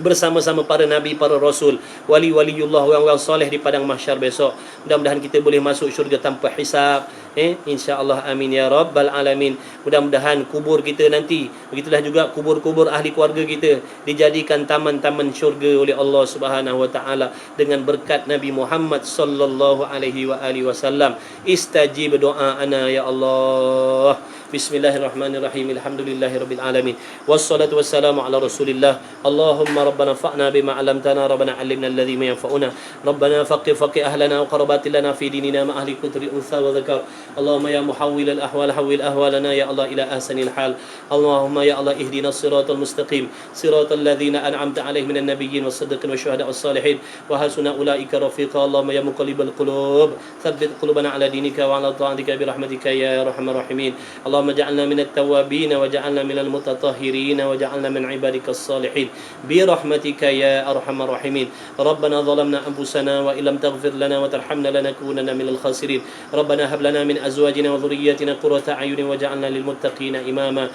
bersama-sama para nabi, para rasul, wali-waliullah, orang-orang soleh di padang mahsyar besok. Mudah-mudahan kita boleh masuk syurga tanpa hisab, insya-Allah. Amin ya rabbal alamin. Mudah-mudahan kubur kita nanti, begitulah juga kubur-kubur ahli keluarga kita, dijadikan taman-taman syurga oleh Allah Subhanahu Wa Taala dengan berkat Nabi Muhammad sallallahu alaihi wasallam. Istajib doa ana ya Allah. Bismillahirrahmanirrahim. Alhamdulillahirabbil alamin. Wassalatu wassalamu ala Rasulillah. Allahumma rabbana fa'na bima 'allamtana, rabbana 'allimna alladhi yanfa'una. Rabbana faqih ahlana wa qarabatil lana fi dinina ma ahli kutri unsa wa dzakar. Allahumma ya muhawwil al-ahwal hawwil ahwalana ya Allah ila ahsanil hal. Allahumma ya Allah ihdinas siratal mustaqim, siratal ladzina an'amta 'alaihim minan nabiyyin was-siddiqin wasyuhada'i was-salihin wa hasuna ulaika rafiqa. Allahumma ya muqallibal qulub, tsabbit qulubana 'ala dinika wa 'ala ta'atika bi rahmatika ya arhamar rahimin. Allahumma ja'alna minat tawwabin wa ja'alna minal mutatahhirin wa ja'alna min ibadikas salihin bi rahmatika ya arhamar rahimin. Rabbana zalamna anfusana wa illam taghfir lana wa tarhamna lanakunanna minal khasirin. Rabbana hab lana min azwajina wa dhurriyyatina qurrata a'yunin waj'alna lil muttaqina imama.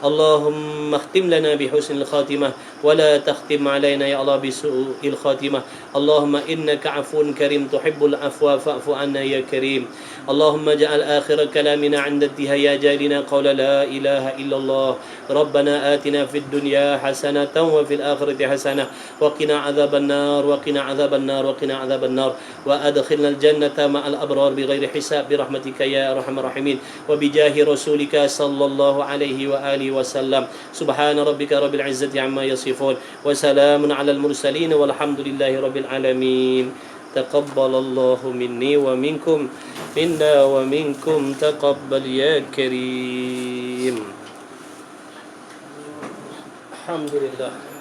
اللهم اختم لنا بحسن الخاتمة ولا تختم علينا يا الله بسوء الخاتمة. اللهم إنك عفو كريم تحب العفو فاعف عنا يا كريم. اللهم اجعل آخر كلامنا عند انتهاء أجالنا قول لا إله إلا الله. ربنا آتنا في الدنيا حسنة وفي الآخرة حسنة وقنا عذاب النار وقنا عذاب النار وقنا عذاب النار وأدخلنا الجنة مع الأبرار بغير حساب برحمتك يا أرحم الراحمين وبجاه رسولك صلى الله عليه وآله وسلم. سبحان ربك رب العزة عما يصفون وسلام على المرسلين والحمد لله رب العالمين. تقبل الله مني ومنكم منا ومنكم تقبل يا كريم. الحمد لله.